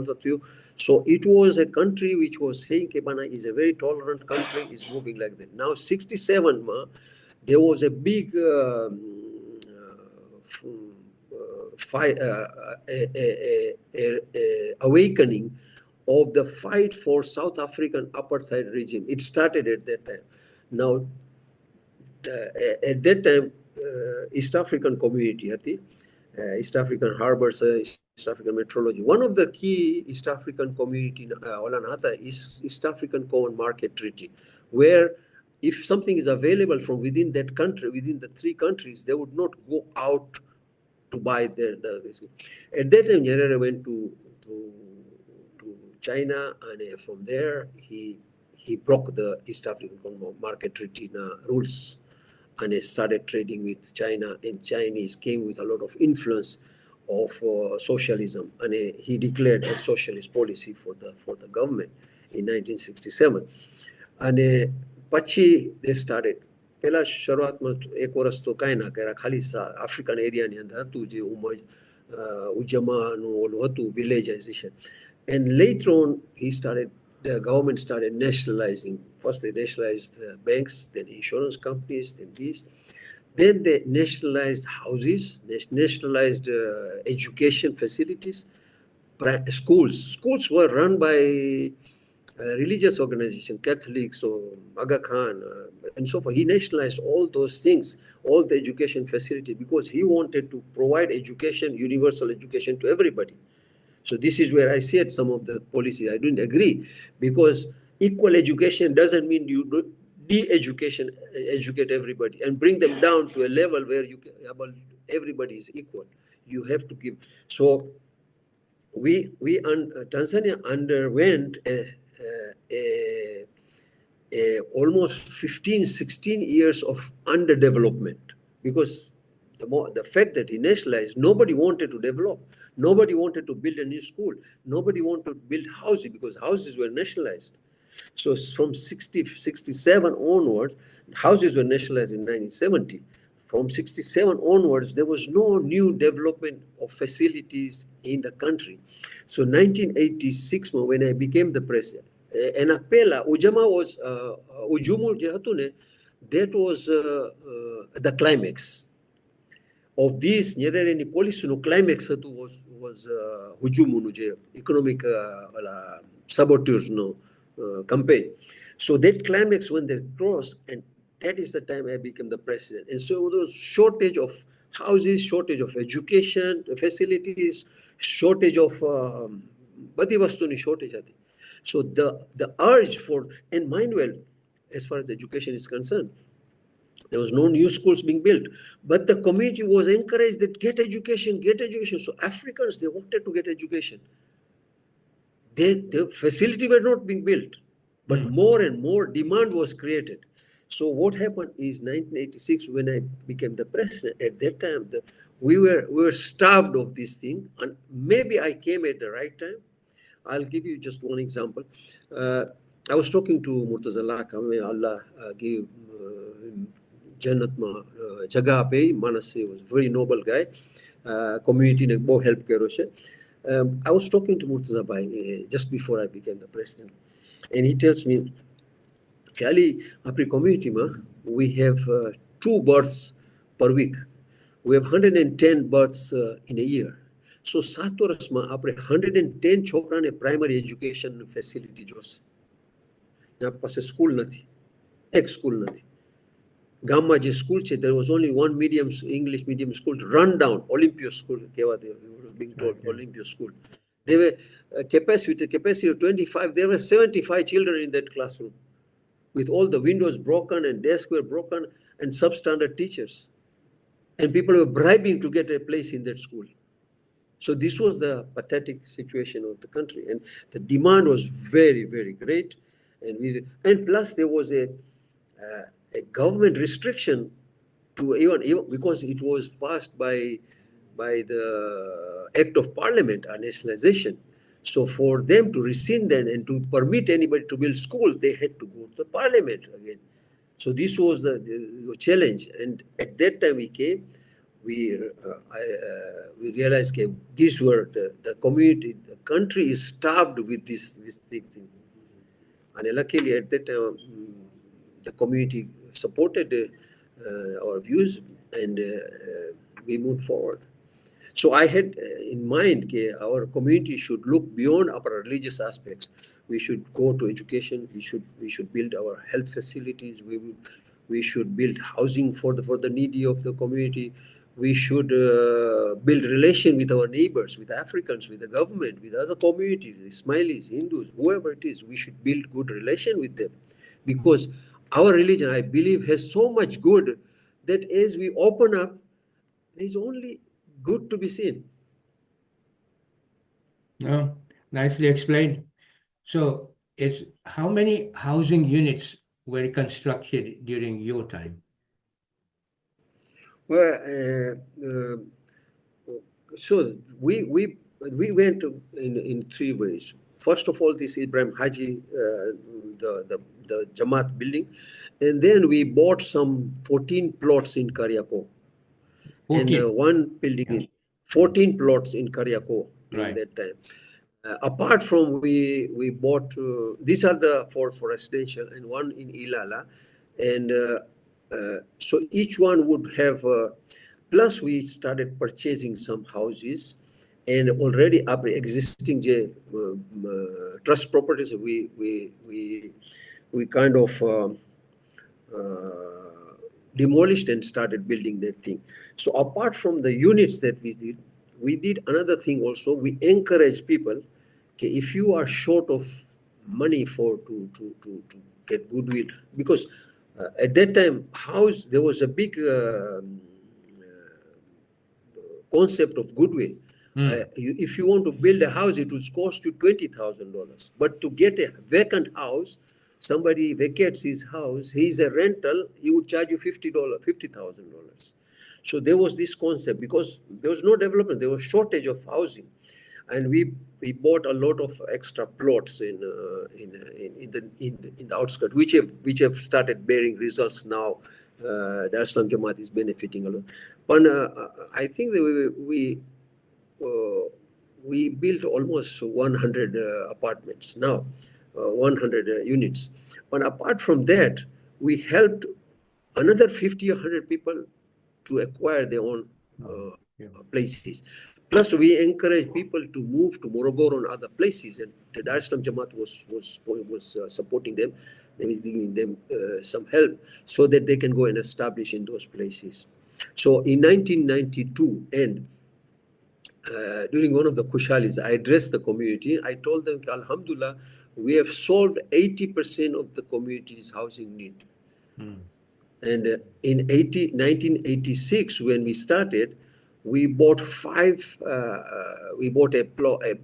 the two. So it was a country which was saying Kebana is a very tolerant country, is moving like that. Now 67 there was a big awakening of the fight for South African apartheid regime. It started at that time. Now, at that time, East African community, East African harbors, East African metrology. One of the key East African community in Olanhata is East African Common Market Treaty, where if something is available from within that country, within the three countries, they would not go out to buy this. At that time, Nyerere went to China, and from there he broke the East African Market Treaty rules, and he started trading with China. And Chinese came with a lot of influence of socialism, and he declared a socialist policy for the government in 1967. And Pachi they started. Pela शुरुआत में एक वर्ष तो काई ना करा खाली सा अफ्रीकन एरिया ने अंदर तू जे Uzma no villagization, and later on the government started nationalizing. First they nationalized banks, then insurance companies, then they nationalized houses, nationalized education facilities, schools were run by religious organization, Catholics or Aga Khan, and so forth. He nationalized all those things, all the education facility, because he wanted to provide education, universal education to everybody. So this is where I said some of the policies I didn't agree, because equal education doesn't mean you educate everybody and bring them down to a level where everybody is equal. You have to give. So Tanzania underwent almost 15, 16 years of underdevelopment, because the fact that he nationalized, nobody wanted to develop, nobody wanted to build a new school, nobody wanted to build houses because houses were nationalized. So from 67 onwards, houses were nationalized in 1970. From 67 onwards, there was no new development of facilities in the country. So 1986, when I became the president, and Apela, Ujama was, Ujumu Jahatune, that was the climax of this. Nyerere policy no climax was Ujumu economic saboteurs campaign. So that climax when they crossed, and that is the time I became the president. And so there was shortage of houses, shortage of education facilities, shortage of shortage. So the urge for, and mind well, as far as education is concerned, there was no new schools being built, but the community was encouraged that get education. So Africans, they wanted to get education. The facility were not being built, But more and more demand was created. So what happened is 1986, when I became the president, at that time, we were starved of this thing. And maybe I came at the right time. I'll give you just one example. I was talking to Murtaza Laka, may Allah give him Jannat Jaga pe, Manase was a very noble guy. Community ne bo help karo she. I was talking to Murtaza Bhai just before I became the president. And he tells me, Ali, apri community ma, we have 2 births per week. We have 110 births in a year. So Satoras ma apre 110 chokra ne primary education facility jos. Now pas school nati, ek school nati. Gamma je school che, there was only one English medium school run down, Olympia school. Kewa they were being told Olympia school. They were capacity of 25. There were 75 children in that classroom, with all the windows broken and desks were broken and substandard teachers. And people were bribing to get a place in that school. So this was pathetic situation of the country. And the demand was very, very great. And plus there was a government restriction to even because it was passed by the Act of Parliament on nationalization. So for them to rescind that and to permit anybody to build school, they had to go to the parliament again. So this was the challenge. And at that time we came, we realized that these were the community, the country is starved with this thing. And luckily at that time, the community supported our views and we moved forward. So I had in mind that our community should look beyond our religious aspects. We should go to education. We should build our health facilities. We should build housing for the needy of the community. We should build relation with our neighbors, with Africans, with the government, with other communities, Ismailis, Hindus, whoever it is. We should build good relation with them, because our religion, I believe, has so much good that as we open up, there's only good to be seen. Oh, nicely explained. So, how many housing units were constructed during your time? Well, so we went in 3 ways. First of all, this Ibrahim Haji, the Jamaat building, and then we bought some 14 plots in Kariako. 14. And one building, yeah. 14 plots in Kariako during that time. Apart from we bought, these are for residential, and one in Ilala. And so each one would have, plus we started purchasing some houses, and already our existing trust properties, we kind of demolished and started building that thing. So apart from the units that we did another thing also. We encourage people, okay, if you are short of money to get goodwill, because at that time there was a big concept of goodwill. If you want to build a house, it would cost you $20,000. But to get a vacant house, somebody vacates his house, he's a rental, he would charge you $50,000. So there was this concept, because there was no development, there was shortage of housing, and we bought a lot of extra plots in the outskirts, which have started bearing results now. The Salaam Jamaat is benefiting a lot. But I think that we built almost 100 apartments now. 100 units. But apart from that, we helped another 50 or 100 people to acquire their own places. Plus, we encourage people to move to Morogoro and other places, and the Dar es Salaam Jamaat was supporting them. They were giving them some help so that they can go and establish in those places. So in 1992, and during one of the Kushalis, I addressed the community. I told them, Alhamdulillah, we have solved 80% of the community's housing need. And in 1986, when we started, we bought a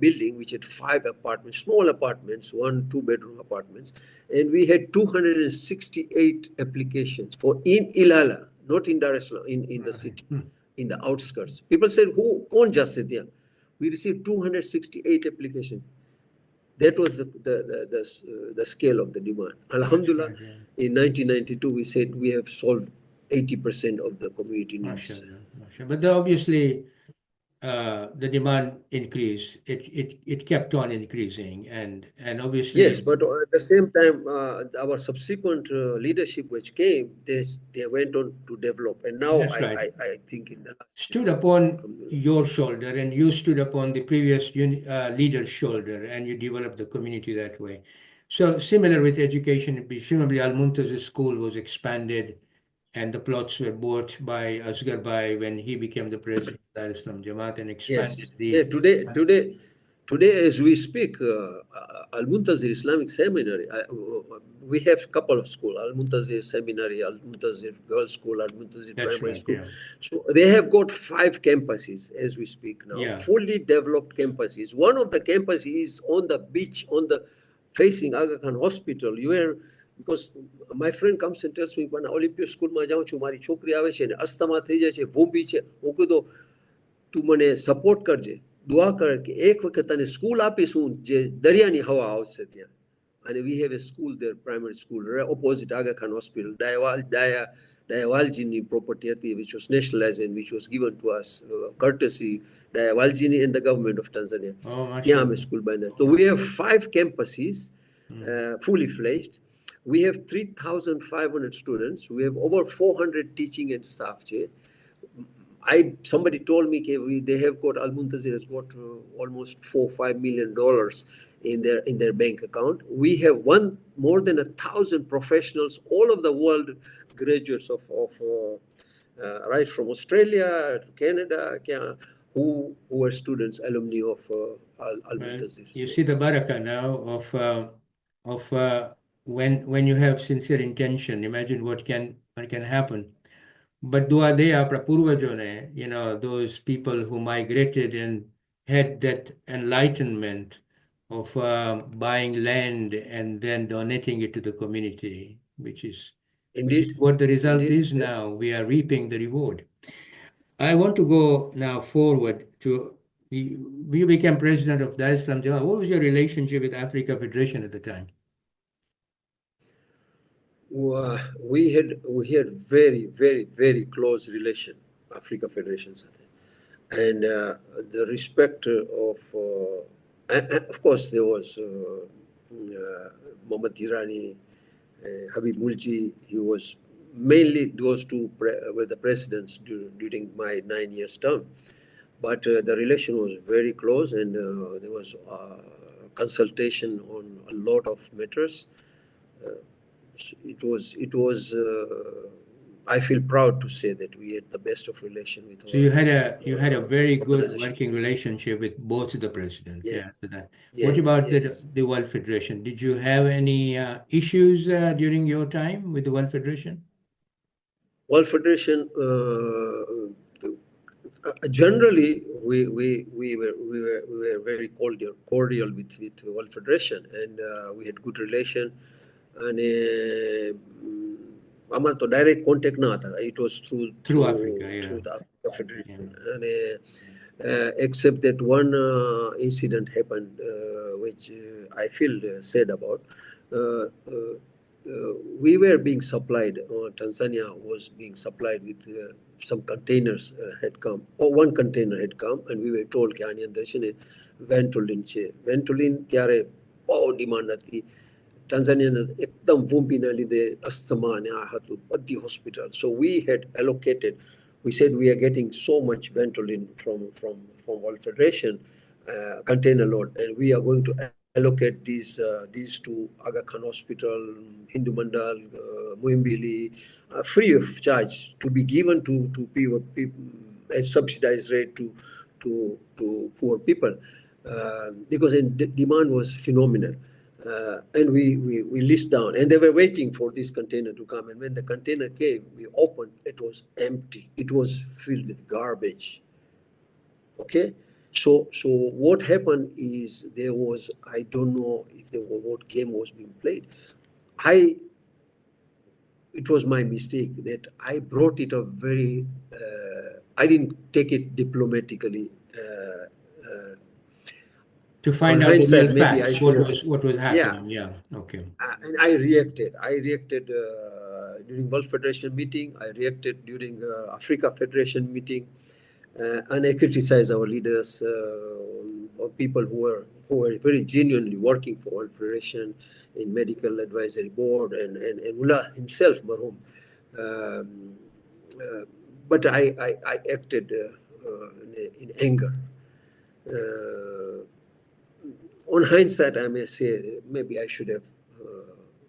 building which had 5 apartments, small apartments, 1 2-bedroom apartments, and we had 268 applications for in Ilala, not in Dar es Salaam, in the city, in the outskirts. People said, "Who? Kaun ja sakte?" We received 268 applications. That was the scale of the demand. Alhamdulillah, in 1992, we said we have solved 80% of the community needs. But obviously, the demand increased. It kept on increasing, and obviously. Yes, but at the same time, our subsequent leadership which came, they went on to develop, and now I think in the stood upon your shoulder, and you stood upon the previous leader's shoulder, and you developed the community that way. So similar with education, presumably Al-Muntazir School was expanded, and the plots were bought by Asghar Bhai when he became the president of Salaam Jamaat and expanded Today, as we speak, Al-Muntazir Islamic Seminary, we have a couple of schools, Al-Muntazir Seminary, Al-Muntazir Girls School, Al-Muntazir Primary School. Yeah. So they have got 5 campuses as we speak now, fully developed campuses. One of the campuses is on the beach, facing Aga Khan Hospital. Because my friend comes and tells me, when Olympia School ma jaun chu, mari chokri ave che, asthma thai jai che, vombi che, હું કીધું તું મને support કરજે, દુઆ કર કે એક વખત તને સ્કૂલ આપીશું જે દરિયાની હવા આવશે ત્યાં. And we have a school there, primary school, opposite Aga Khan Hospital, Dayawaljini property હતી, which was nationalized and which was given to us courtesy Dayawaljini and the government of Tanzania. ત્યાં અમે school બાંધ્યા. So we have 5 campuses, fully fledged. We have 3,500 students. We have over 400 teaching and staff. Somebody told me they have got, Al-Muntazir has got almost $4-5 million in their bank account. We have more than 1,000 professionals, all of the world graduates of right from Australia to Canada, who are students, alumni of Al-Muntazir. You see the barakah now of when you have sincere intention. Imagine what can happen. But dua deya prapurvajone, those people who migrated and had that enlightenment of buying land and then donating it to the community, which is what the result is now. We are reaping the reward. I want to go now forward to, you became president of Dar es Salaam Jamaat. What was your relationship with Africa Federation at the time? We had very, very, very close relation, Africa Federation, and the respect of course there was Mohammad Irani, Habib Mulji. He was mainly those two were the presidents during my 9 years term, but the relation was very close, and there was consultation on a lot of matters. It was. I feel proud to say that we had the best of relation with. So you had a very good working relationship with both the presidents. Yes. Yes, what about the World Federation? Did you have any issues during your time with the World Federation? World Federation. Generally, we were very cordial with the World Federation, and we had good relation. And हमारा तो direct contact ना आता. It was through Africa, through the Africa Federation. And except that one incident happened, which I feel sad about. We were being supplied, Tanzania was being supplied with some containers had come, or one container had come, and we were told कि आने अंदर से Ventolin चे. Ventolin क्यारे बहुत demand आती. Tanzania ekdam vumbi na lide asthma ne ahatu baddi hospital. So we had allocated. We said we are getting so much Ventolin from World Federation container load, and we are going to allocate these to Aga Khan Hospital, Hindu Mandal, Muhimbili, free of charge, to be given to people at subsidized rate to poor people, because the demand was phenomenal. And we list down, and they were waiting for this container to come. And when the container came, we opened, it was empty. It was filled with garbage. Okay, so what happened is there was, I don't know if what game was being played. It was my mistake that I brought it up very. I didn't take it diplomatically. To find On out the hindsight, real maybe I facts, should have. what was Yeah, happening. Yeah. Okay. and I reacted. I reacted during World Federation meeting. I reacted during Africa Federation meeting, and I criticized our leaders, or people who were very genuinely working for World Federation in medical advisory board, and Mullah himself, Marhum. But I acted in anger. On hindsight, I may say maybe I should have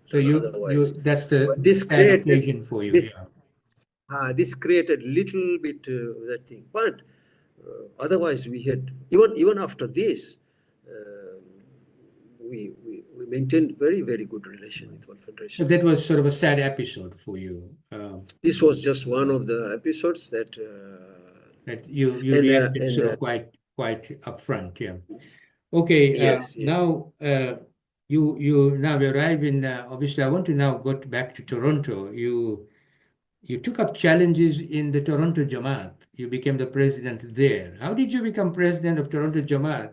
So done otherwise. that's the But this sad created occasion for you. this, Yeah. this created little bit that thing. But otherwise, we had even after this, we maintained very good relation with World So Federation. that was sort of a sad episode for you. This was just one of the episodes that You reacted sort of quite upfront. Yeah. Okay. Yes. Now you now arrive in. Obviously, I want to now go back to Toronto. You took up challenges in the Toronto Jamaat. You became the president there. How did you become president of Toronto Jamaat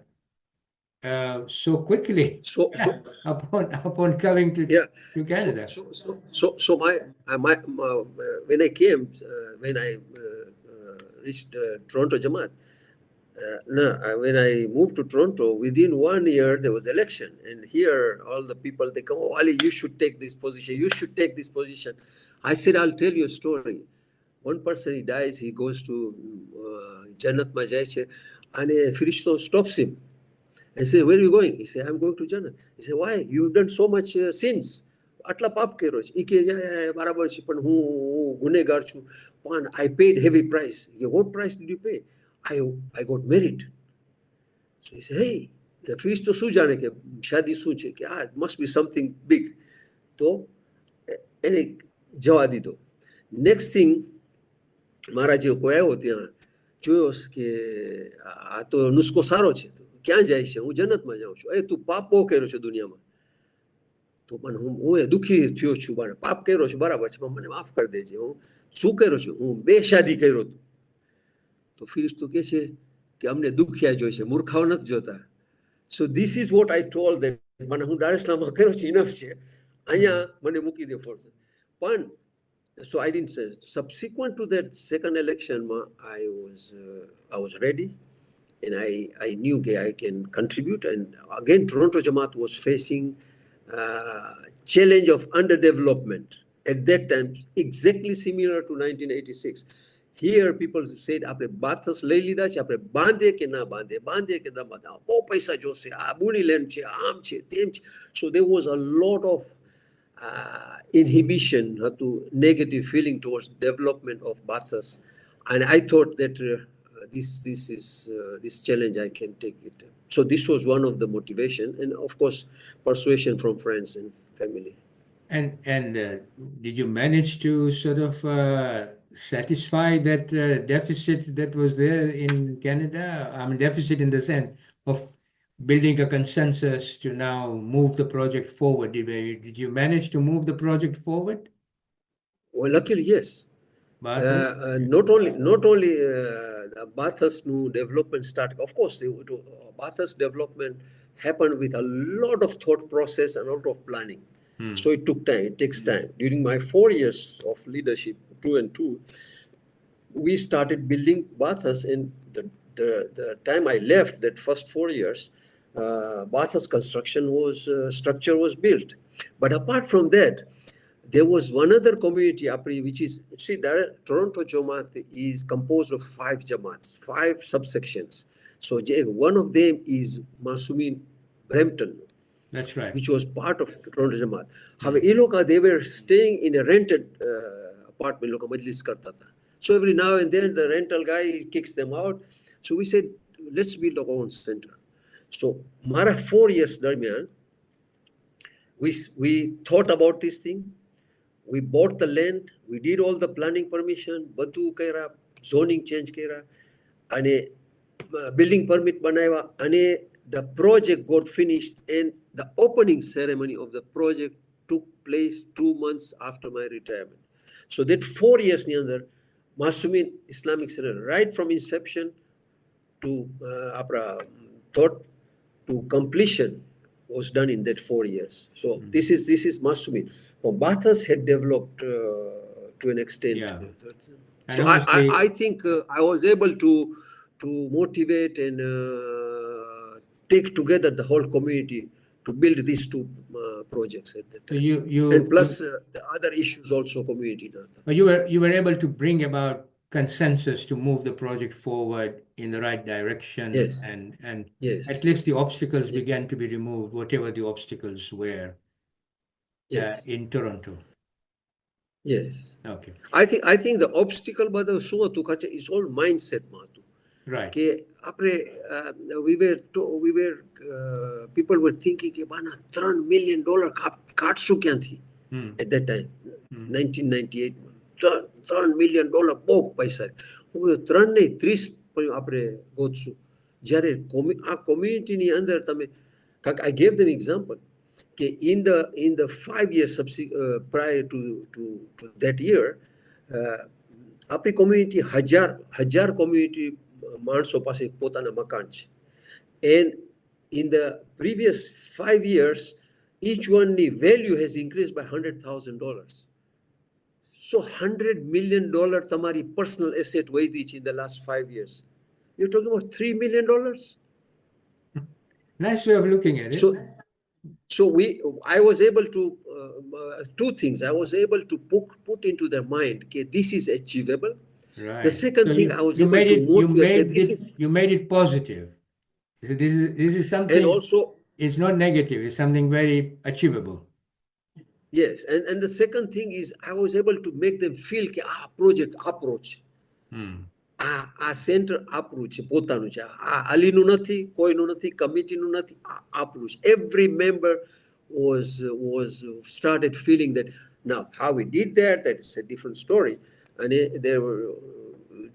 so quickly? Upon coming to Canada. So my when I came when I reached Toronto Jamaat. When I moved to Toronto, within 1 year there was election, and here all the people, they come, oh Ali, you should take this position. You should take this position. I said, I'll tell you a story. One person, he dies, he goes to Jannat Majache, and a Firishto stops him and says, where are you going? He said, I'm going to Jannat. He said, why? You've done so much sins. Atla pap kero છે. ઈ કે બરાબર છે પણ હું ગુનેગાર છું પણ I paid heavy price. What price did you pay? I got married. So he said, hey, the priest to શું જાણે કે શાદી શું છે કે it must be something big. તો એને જવા દીધો. Next thing, મારા જે કોઈ આવ્યો ત્યાં જોયો કે આ તો નુસ્ખો સારો છે. ક્યાં જાય છે? હું જન્નતમાં જાઉં છું. એ તું પાપ બહુ કર્યો છે દુનિયામાં. તો પણ હું દુઃખી થયો છું, પાપ કર્યો છું બરાબર છે પણ મને માફ કરી દેજે. હું શું કર્યો છું? હું 2 શાદી કર્યો હતો. તો ફિરિશ્તો કહે છે કે અમને દુખ્યા જોઈ છે, મૂર્ખાઓ નથી જોતા. So this is what I told them. મને હું દારેસલામમાં કર્યો છે, ઇનફ છે. અહીંયા મને મૂકી દે ફોર્સ. પણ so I didn't say. Subsequent to that second election, I was ready, and I knew that I can contribute. And again, Toronto Jamaat was facing challenge of underdevelopment at that time, exactly similar to 1986. Here people said, આપણે બાથસ લઈ લીધા છે, આપણે બાંધે કે ના બાંધે, બાંધે કે ના બાંધે, બહુ પૈસા જોશે, આ બુની લેન્ડ છે, આમ છે, તેમ છે. So there was a lot of inhibition, negative feeling towards development of bathas. And I thought that this challenge, I can take it. So this was one of the motivation, and of course, persuasion from friends and family. And did you manage to sort of satisfy that deficit that was there in Canada? I mean, deficit in the sense of building a consensus to now move the project forward. Did you manage to move the project forward? Well, luckily, yes. Not only the Bathurst new development started. Of course, Bathurst development happened with a lot of thought process and a lot of planning. So it took time. It takes time. During my 4 years of leadership, 2 and 2, we started building Bathurst. And the time I left, that first 4 years, Bathurst construction structure was built. But apart from that, there was one other community, which is, see, Toronto Jamaat is composed of 5 Jamaats, 5 subsections. So one of them is Masumin Brampton. That's right. Which was part of Toronto Jamaat. However, they were staying in a rented apartment. So every now and then the rental guy kicks them out. So we said, let's build our own center. So Mara 4 years darmiyan, we thought about this thing. We bought the land. We did all the planning permission. Badu kaira, zoning change kaira. And building permit banaiwa, and the project got finished, and the opening ceremony of the project took place 2 months after my retirement. So that 4 years ni andar Masumin Islamic Center, right from inception to thought to completion, was done in that 4 years. So this is Masumin. WIPAHS had developed to an extent. Yeah. So I think I was able to motivate and take together the whole community to build these two projects at that time. And plus the other issues also community. But you were able to bring about consensus to move the project forward in the right direction. Yes. And Yes. at least the obstacles began to be removed, whatever the obstacles were. Yes. In Toronto. Yes. Okay. I think the obstacle but the is all mindset matu. Right. Okay, people were thinking ke bana $3 million kaatsu kyan thi at that time, 1998. $3 million bog paisa. 3 nahi 30 apre gotsu. Jare community ni andar tame, I gave them example. Okay, in the 5 years prior to that year, apni community hajar community manso પાસે પોતાના મકાન છે. And in the previous 5 years, each one the value has increased by $100,000. So $100 million tamari personal asset વધી in the last 5 years. You're talking about $3 million. Nice way of looking at it. So I was able to two things. I was able to put into their mind, okay, this is achievable. Right. The second thing, I was you able made to it, motivate. you made it positive. So this is something. And also, it's not negative. It's something very achievable. yes, and the second thing is I was able to make them feel that project approach, center approach, પોતાનું છે. અલીનું નથી, કોઈનું નથી, કમિટીનું નથી, approach. Every member was started feeling that. Now how we did that is a different story. And there were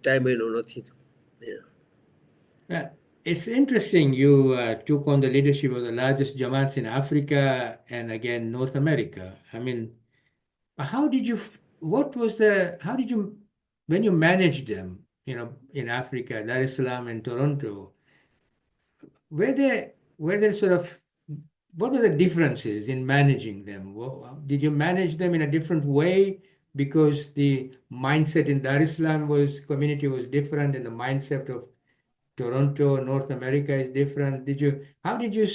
time and nothing. Yeah. It's interesting you took on the leadership of the largest Jamaats in Africa and again North America. I mean, how did you when you managed them, in Africa, Dar es Salaam and Toronto, were there sort of, what were the differences in managing them? Did you manage them in a different way because the mindset in Dar es Salaam community was different and the mindset of Toronto, North America is different? How did you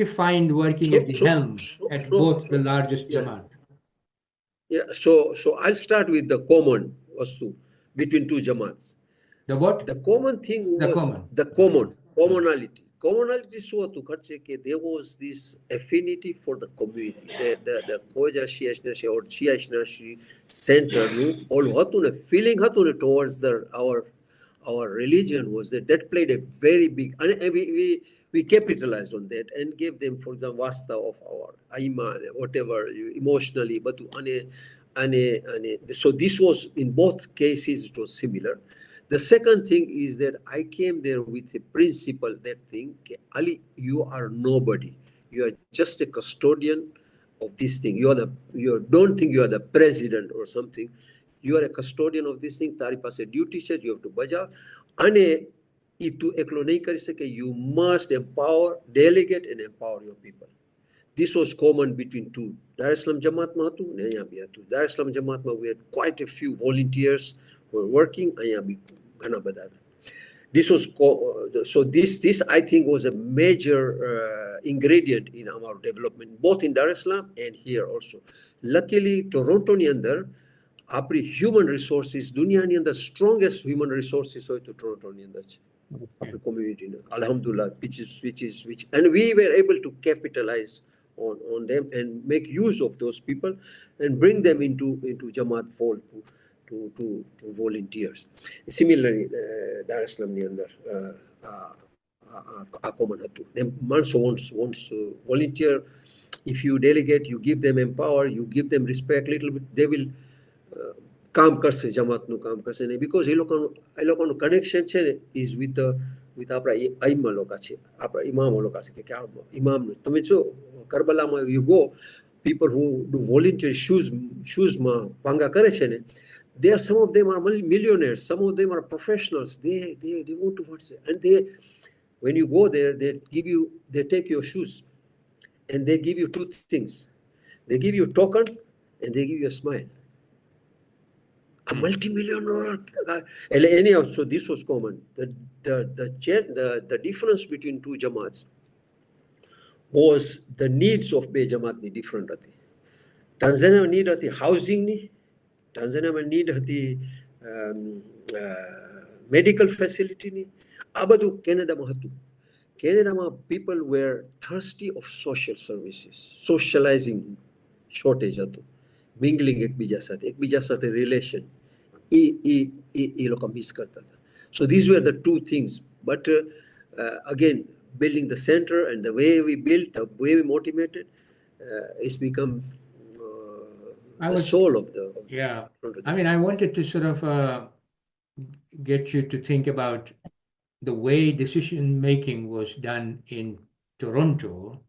find working at the helm at both the largest Jamaat? Yeah, so I'll start with the common vastu between two Jamaats. The what? The common thing was the commonality. Commonality there was this affinity for the community. The Khoja Shia Ithna-Asheri or Shia Ithna-Asheri Center, all hatune feeling hatune towards our religion was that played a very big, and we capitalized on that and gave them, for example, wasta of our iman, whatever, emotionally, but so this was in both cases it was similar. The second thing is that I came there with a principle that thing, Ali, you are nobody. You are just a custodian of this thing. You don't think you are the president or something. You are a custodian of this thing. Tari paase duty che, you have to baja. Ane itu eklo nahi kari sake. You must delegate and empower your people. This was common between two. Dar es Salaam Jamaat mahatu, naya bhi hatu. Dar es Salaam Jamaat ma we had quite a few volunteers who were working. Aya bhi ghana bada. This was so this I think was a major ingredient in our development, both in Dar es Salaam and here also. Luckily, Toronto ni andar apri human resources, dunia ni andar strongest human resources hoy to Toronto ni andar che. Apri community na, alhamdulillah, which and we were able to capitalize on them and make use of those people and bring them into Jamaat fold to volunteers. Similarly, Dar es Salaam ni andar common hatu. Manso wants to volunteer. If you delegate, you give them empower, you give them respect little bit, they will કામ કરશે જમાતનું કામ કરશે નહીં because એ લોકોનું connection છે ને is with આપણા અઈમા લોકો છે આપણા ઇમામો લોકો છે કે આ ઇમામનું તમે જો કરબલામાં you go people who do voluntary shoesમાં પાંગા કરે છે ને some of them are millionaires, some of them are professionals. They want to watch it. And when you go there, they take your shoes and they give you two things. They give you a token and they give you a smile. A multi-millionaire. Anyhow, so this was common. The difference between two Jamaats was the needs of બે જમાતની different હતી. Tanzania need હતી housing ની, Tanzania need હતી medical facility ની, આ બધું કેનેડામાં હતું. કેનેડામાં people were thirsty of social services, socializing shortage હતું, mingling એકબીજા સાથે relation, એ લોકો miss કરતા હતા. So these were the two things. But again, building the center and the way we built, the way we motivated, it's become the soul of the. Yeah. I mean, I wanted to sort of get you to think about the way decision making was done in Toronto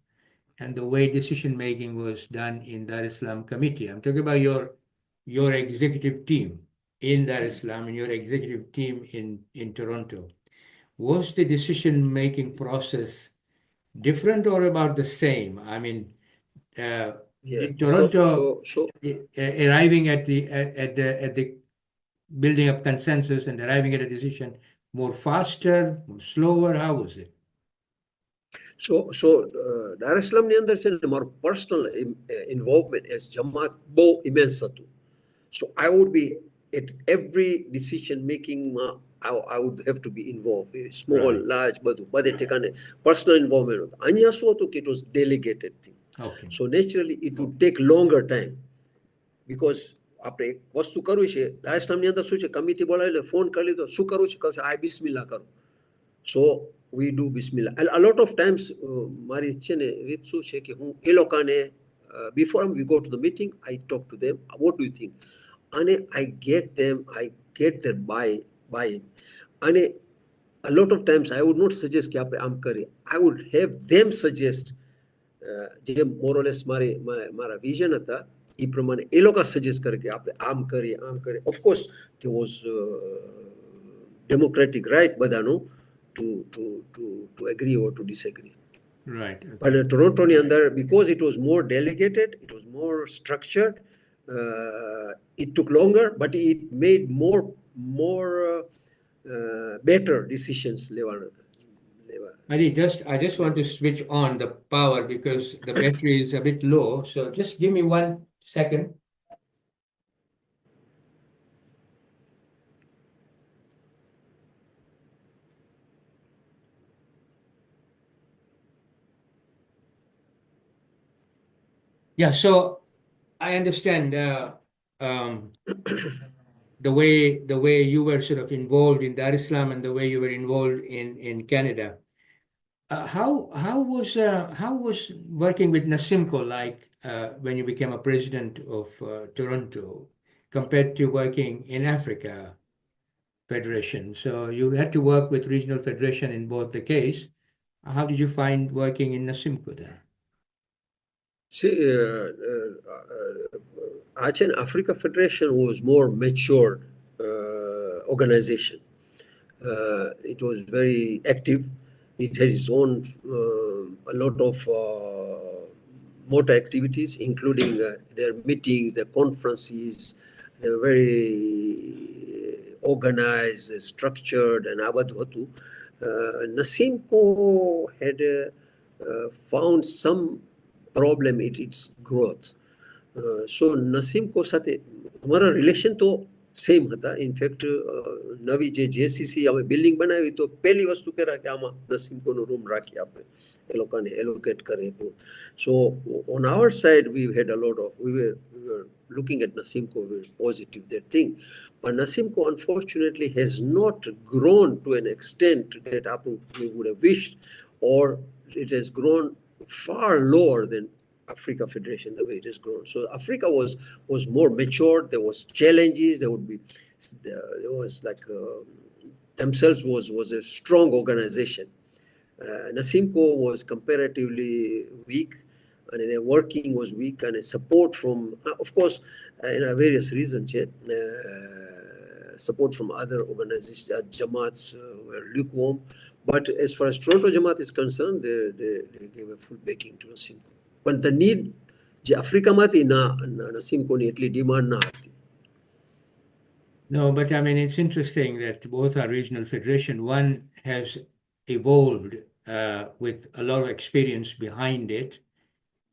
and the way decision making was done in Dar es Salaam committee. I'm talking about your executive team in Dar es Salaam and your executive team in Toronto. Was the decision making process different or about the same? I mean, in Toronto, arriving at the building up consensus and arriving at a decision more faster, more slower, how was it? So Dar es Salaam ની અંદર છે ને મારો personal involvement as Jamaat બહુ immense હતું. So I would be at every decision making. I would have to be involved. Small, right. Large, બધે ઠેકાને personal involvement હતું. અહીંયા શું હતું કે it was delegated thing. Okay. So naturally it would take longer time because આપણે એક વસ્તુ કરવી છે લાસ્ટ ટાઈમની અંદર શું છે કમિટી બોલાવીને ફોન કરી લીધો શું કરવું છે કહું છે આ બિસ્મિલ્લાહ કરું. So we do bismillah. A lot of times મારી છે ને રીત શું છે કે હું એ લોકોને before we go to the meeting I talk to them, what do you think? And I get their buy-in. And a lot of times I would not suggest કે આપણે આમ કરીએ. I would have them suggest જે more or less મારા vision હતા એ પ્રમાણે એ લોકો suggest કરે કે આપણે આમ કરીએ. Of course there was democratic right બધાનું to agree or to disagree. Right. Okay. But Toronto ni andar, because it was more delegated, it was more structured, it took longer, but it made more better decisions. I just want to switch on the power because the battery is a bit low. So just give me 1 second. Yeah, so I understand the way you were sort of involved in Dar es Salaam and the way you were involved in Canada. How was working with Nasimco like when you became a president of Toronto compared to working in Africa Federation? So you had to work with regional federation in both the case. How did you find working in Nasimco then? See, Africa Federation was more matured organization. It was very active. It had its own a lot of motor activities, including their meetings, their conferences. They were very organized, structured, and abadwatu. Nasimco had found some problem in its growth. So Nasimco સાથે અમારા relation તો same હતા. In fact નવી જે JCC અમે building બનાવી તો પહેલી વસ્તુ કર્યા કે આમાં નસીમકોનો રૂમ રાખી આપણે એ લોકોને એલોકેટ કરે. So on our side we had a lot of we were looking at Nasimco, we were positive that thing, but Nasimco unfortunately has not grown to an extent that we would have wished, or it has grown far lower than Africa Federation the way it has grown. So Africa was more mature. There was challenges. There was like themselves was a strong organization. NASIMCO was comparatively weak, and their working was weak, and support from, of course, various reasons. Support from other organizations, Jamaats were lukewarm. But as far as Toronto Jamaat is concerned, they gave a full backing to NASIMCO. But the need, Africa mati na NASIMCO ni atli demand na ati. No, but I mean, it's interesting that both are regional federation. One has evolved with a lot of experience behind it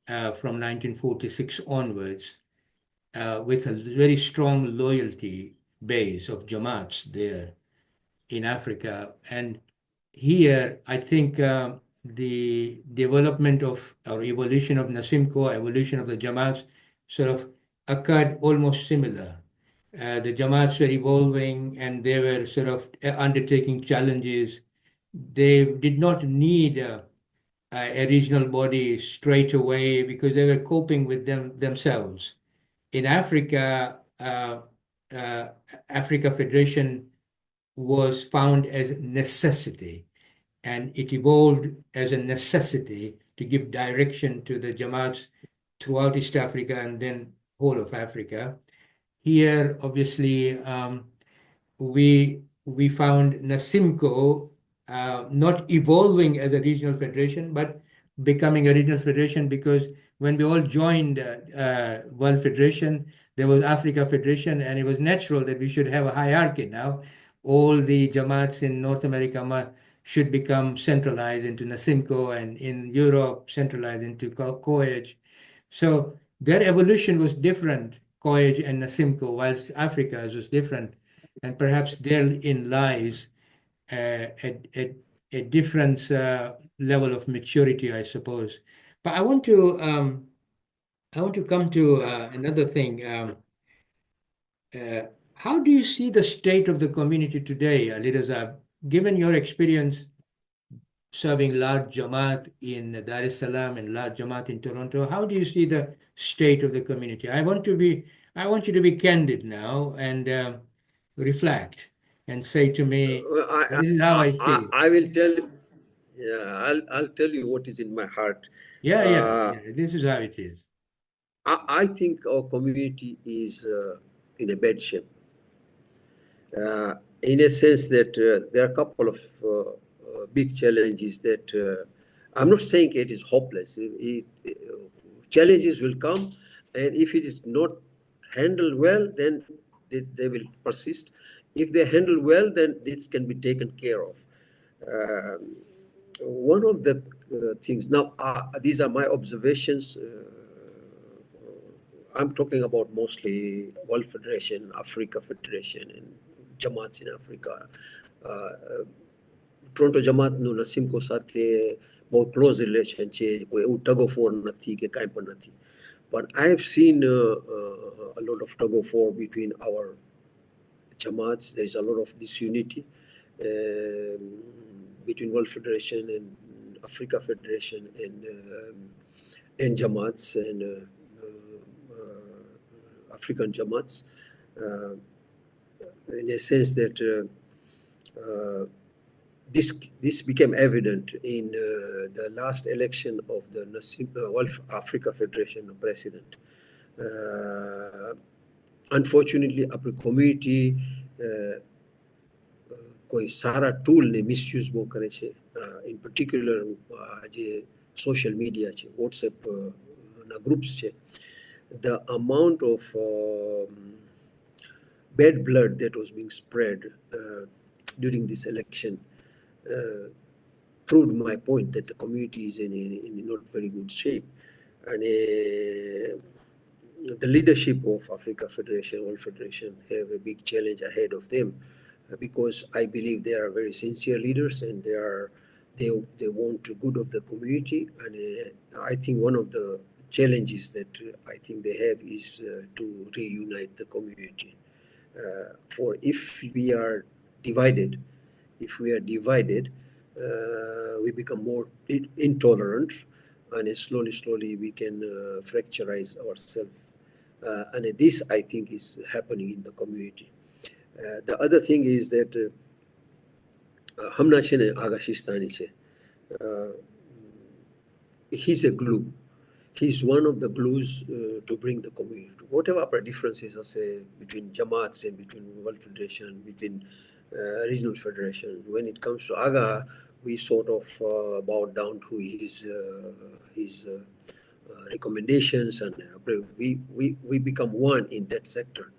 from 1946 onwards, with a very strong loyalty base of Jamaats there in Africa. And here, I think the development of or evolution of NASIMCO, evolution of the Jamaats sort of occurred almost similar. The Jamaats were evolving and they were sort of undertaking challenges. They did not need a regional body straight away because they were coping with themselves. In Africa, Africa Federation was found as necessity, and it evolved as a necessity to give direction to the Jamaats throughout East Africa and then whole of Africa. Here, obviously, we found NASIMCO not evolving as a regional federation, but becoming a regional federation, because when we all joined World Federation, there was Africa Federation, and it was natural that we should have a hierarchy now. All the Jamaats in North America should become centralized into NASIMCO, and in Europe, centralized into Khoja. So their evolution was different, Khoja and NASIMCO, whilst Africa's was different. And perhaps therein lies a different level of maturity, I suppose. But I want to come to another thing. How do you see the state of the community today, Aliraza? Given your experience serving large Jamaat in Dar es Salaam and large Jamaat in Toronto, how do you see the state of the community? I want you to be candid now and reflect and say to me, this is how I see it. I will tell you. Yeah, I'll tell you what is in my heart. Yeah, this is how it is. I think our community is in a bad shape. In a sense that there are a couple of big challenges that I'm not saying it is hopeless. Challenges will come, and if it is not handled well, then they will persist. If they handle well, then this can be taken care of. One of the things, now these are my observations. I'm talking about mostly World Federation, Africa Federation, and Jamaats in Africa. Toronto Jamaat no NASIMCO साथे बहुत close relation छे कोई tug of war नहीं के काई पर नहीं. But I have seen a lot of tug of war between our Jamaats. There is a lot of disunity between World Federation and Africa Federation and Jamaats and African Jamaats, in a sense that this became evident in the last election of the World Africa Federation president. Unfortunately, our community कोई सारा tool ने misuse वो करे छे, in particular J social media छे, WhatsApp na groups छे. The amount of bad blood that was being spread during this election proved my point that the community is in not very good shape. And the leadership of Africa Federation, World Federation, have a big challenge ahead of them, because I believe they are very sincere leaders and they want the good of the community. And I think one of the challenges that I think they have is to reunite the community. For if we are divided, we become more intolerant, and slowly we can fracturize ourselves. And this, I think, is happening in the community. The other thing is that Hamna Chene Agashistani che. He's a glue. He's one of the glues to bring the community. Whatever our differences are, say, between Jamaats and between World Federation, between regional federation, when it comes to Aga, we sort of bow down to his recommendations, and we become one in that sector.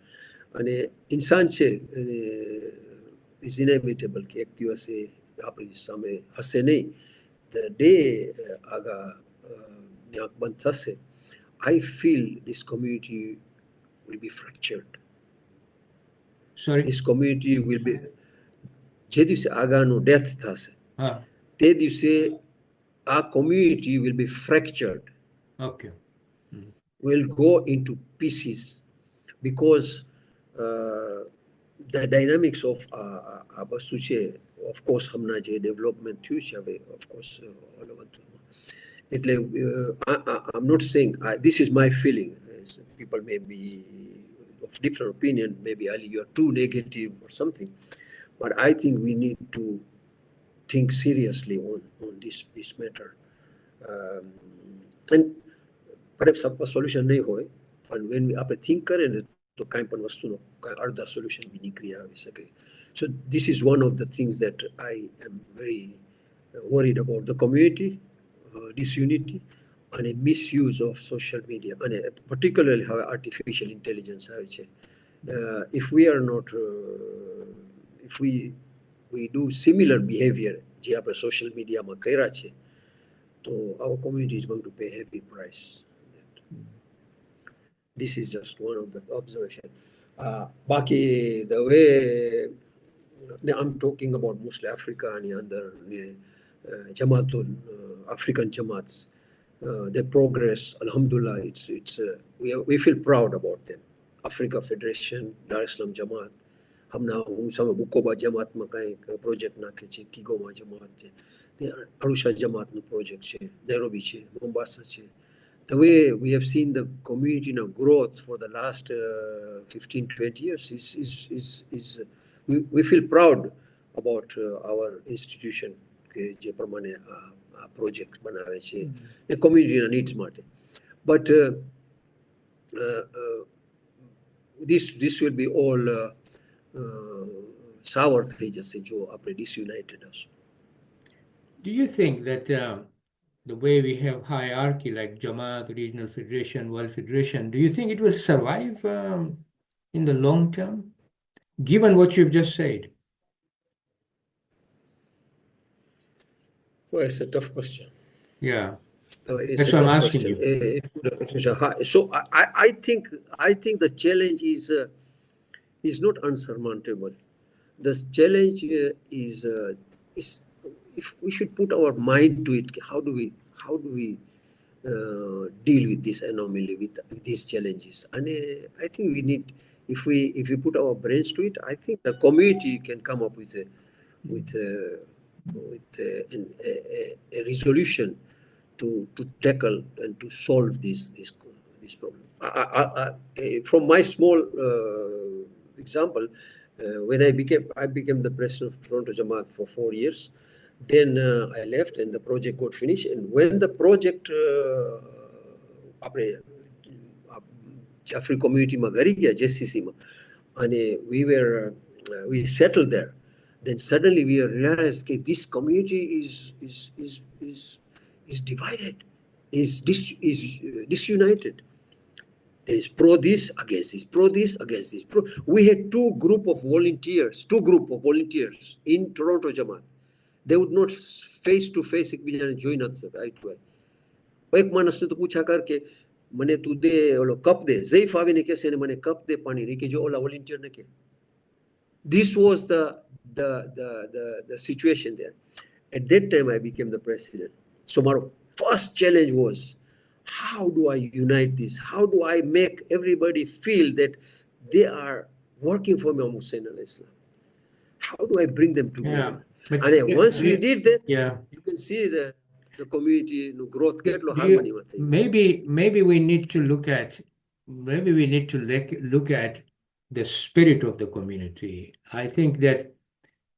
And insan che is inevitable कि एक दिवस आपने समय हंसे नहीं. The day Aga Nyakbantase, I feel this community will be fractured. Sorry? This community will be. Je divse Aga no death thase. Te divse our community will be fractured. Okay. Will go into pieces because the dynamics of Abastuche, of course, Hamna je development too, of course, all over. I'm not saying this is my feeling. People may be of different opinion. Maybe Ali, you are too negative or something. But I think we need to think seriously on this matter. And perhaps a solution nahi hoye. And when we think kare to kain pan vastu no arda solution bhi nahi kriya ho sake. So this is one of the things that I am very worried about: the community, disunity, and a misuse of social media, and particularly how artificial intelligence. If we are not, if we do similar behavior, social media ma kaira che, so our community is going to pay a heavy price. This is just one of the observations. Baki, the way I'm talking about mostly Africa and other Jamaatul, African Jamaats, their progress, Alhamdulillah, we feel proud about them. Africa Federation, Dar es Salaam Jamaat, Hamna sama Bukoba Jamaat makai project na keche, Kigoma Jamaat, there are Arusha Jamaat no project che, Nairobi che, Mombasa che. The way we have seen the community now growth for the last 15-20 years is we feel proud about our institution. Project बनावे छे, the community needs माटे. But this will be all sour थे जैसे जो आपने disunited us. Do you think that the way we have hierarchy like Jamaat, Regional Federation, World Federation, do you think it will survive in the long term, given what you've just said? Well, it's a tough question. Yeah, that's what I'm asking you. So I think the challenge is not unsurmountable. The challenge is if we should put our mind to it. How do we deal with this anomaly, with these challenges? And I think we need, if we put our brains to it, I think the community can come up with a resolution to tackle and to solve this problem. From my small example, when I became the president of Toronto Jamaat for 4 years, then I left and the project got finished. And when the project Afri community magari gaya JCC ma, and we settled there. Then suddenly we realized that this community is divided, is disunited. There is pro this against this, pro this against this. We had two group of volunteers in Toronto Jamaat. They would not face to face एक बिना join at eye to eye. एक मानस ने तो पूछा कर के मने तू दे ओलो कप दे ज़ैफ आवे ने कैसे ने मने कप दे पानी नहीं के जो ओला volunteer ने के. This was the situation there. At that time, I became the president. So my first challenge was, how do I unite this? How do I make everybody feel that they are working for Imam Hussein alayhi salam? How do I bring them together? Yeah, and once we did that, yeah, you can see the the community no growth get lo harmony with thing. Maybe we need to look at the spirit of the community. I think that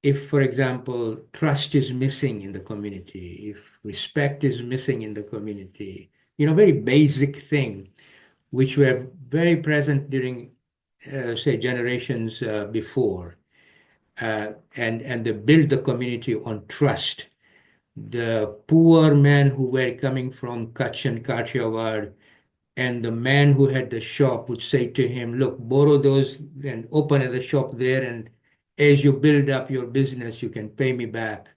if, for example, trust is missing in the community, if respect is missing in the community, very basic thing, which were very present during, say, generations before, and they build the community on trust. The poor men who were coming from Kutch and Kathiawar, and the man who had the shop would say to him, look, borrow those and open the shop there, and as you build up your business, you can pay me back.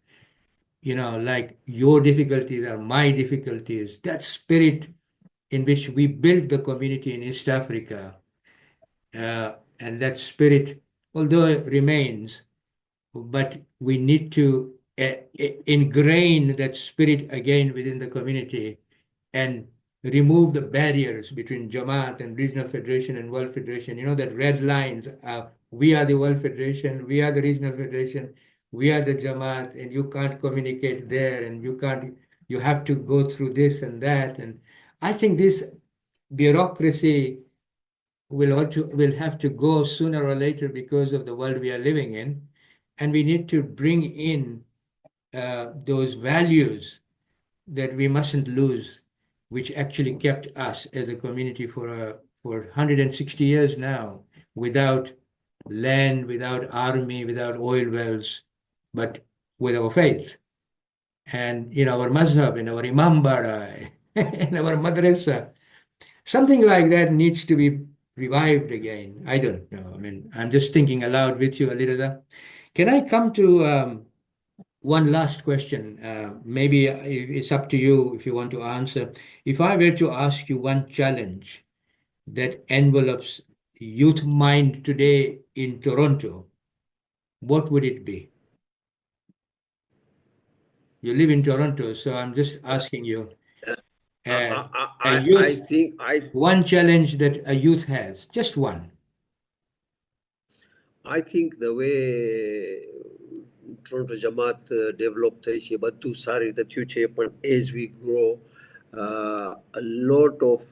Like your difficulties are my difficulties. That spirit in which we built the community in East Africa, and that spirit, although it remains, but we need to ingrain that spirit again within the community and remove the barriers between Jamaat and Regional Federation and World Federation. That red lines, we are the World Federation, we are the Regional Federation, we are the Jamaat, and you can't communicate there, and you have to go through this and that. And I think this bureaucracy will have to go sooner or later because of the world we are living in. And we need to bring in those values that we mustn't lose, which actually kept us as a community for 160 years now, without land, without army, without oil wells, but with our faith. And our mazhab, and our imambara, and our madrasa. Something like that needs to be revived again. I don't know. I mean, I'm just thinking aloud with you, Aliraza. Can I come to one last question? Maybe it's up to you if you want to answer. If I were to ask you one challenge that envelops youth mind today in Toronto, what would it be? You live in Toronto, so I'm just asking you. One challenge that a youth has, just one. I think the way Toronto Jamaat developed Batu Sari, the future as we grow, a lot of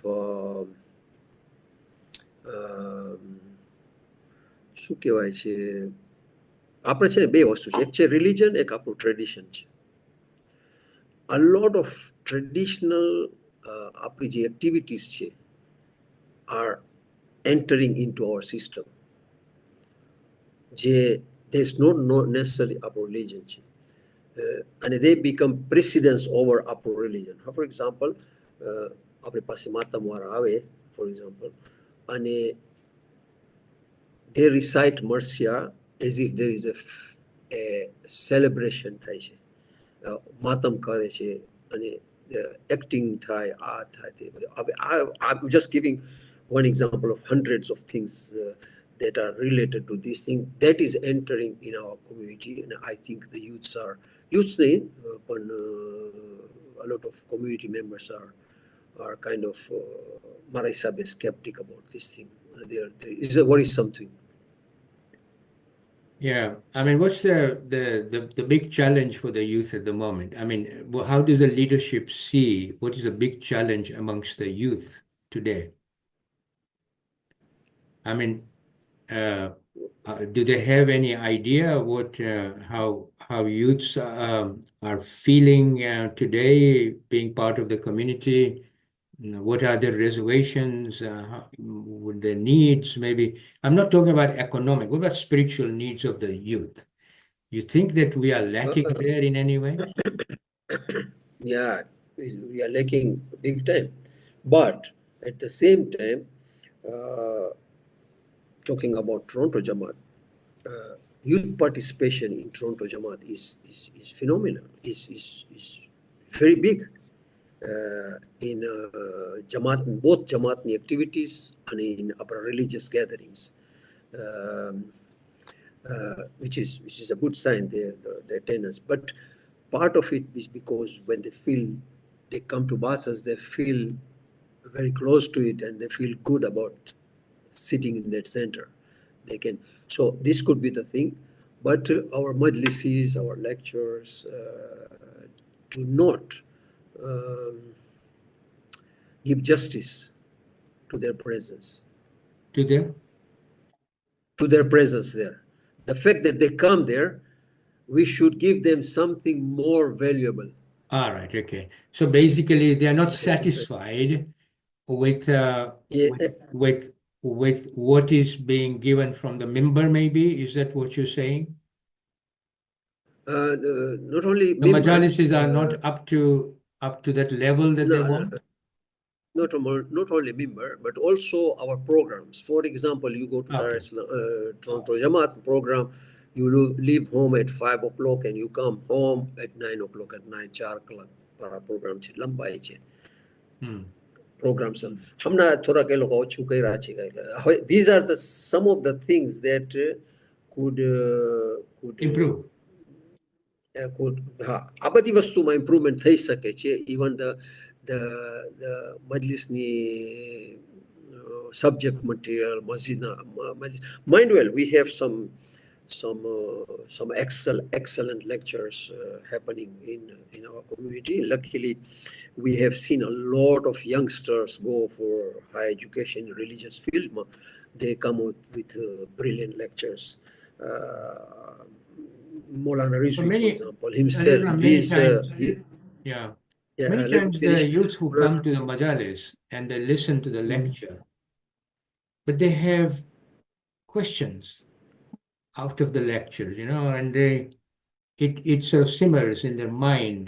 શું કહેવાય છે આપણે છે ને બે વસ્તુ છે એક છે રિલિજન એક આપણું ટ્રેડિશન છે a lot of traditional આપણી જે activities છે are entering into our system there's not necessarily our religion and they become precedence over our religion. For example, આપણે પાસે માતામવાળા આવે for example and they recite Marcia as if there is a celebration થાય છે માતમ કરે છે અને acting થાય I'm just giving one example of hundreds of things that are related to this thing that is entering in our community, and I think the youths a lot of community members are kind of skeptic about this thing. There is a worrisome thing. Yeah, I mean, what's the big challenge for the youth at the moment? I mean, how does the leadership see what is the big challenge amongst the youth today? I mean, do they have any idea what how youths are feeling today, being part of the community? What are their reservations? What their needs? Maybe I'm not talking about economic. What about spiritual needs of the youth? You think that we are lacking there in any way? Yeah, we are lacking big time. But at the same time, talking about Toronto Jamaat, youth participation in Toronto Jamaat is phenomenal. Is very big in Jamaat, both Jamaat activities and in our religious gatherings, which is a good sign, the attendance. But part of it is because when they come to WIPAHS, they feel very close to it and they feel good about sitting in that center. So this could be the thing, but our majlises, our lectures do not um, give justice to their presence. To there? To their presence there. The fact that they come there, we should give them something more valuable. All right, okay. So basically, they are not satisfied with with what is being given from the member, maybe? Is that what you're saying? Not only The majalises are not up to that level that they want? Not only member, but also our programs. For example, you go to Toronto Jamaat program, you leave home at 5 o'clock and you come home at 9 o'clock at night. 4 o'clock para program છે લંબાઈ છે programs. These are some of the things that could improve. આ બધી વસ્તુમાં improvement થઈ શકે છે. Even the majlisની subject material, mind well, we have some excellent lectures happening in our community. Luckily, we have seen a lot of youngsters go for higher education in religious field. They come out with brilliant lectures. Maulana Rizvi, for example, himself, many times the youth who come to the majalis and they listen to the lecture, but they have questions out of the lecture, and it sort of simmers in their mind,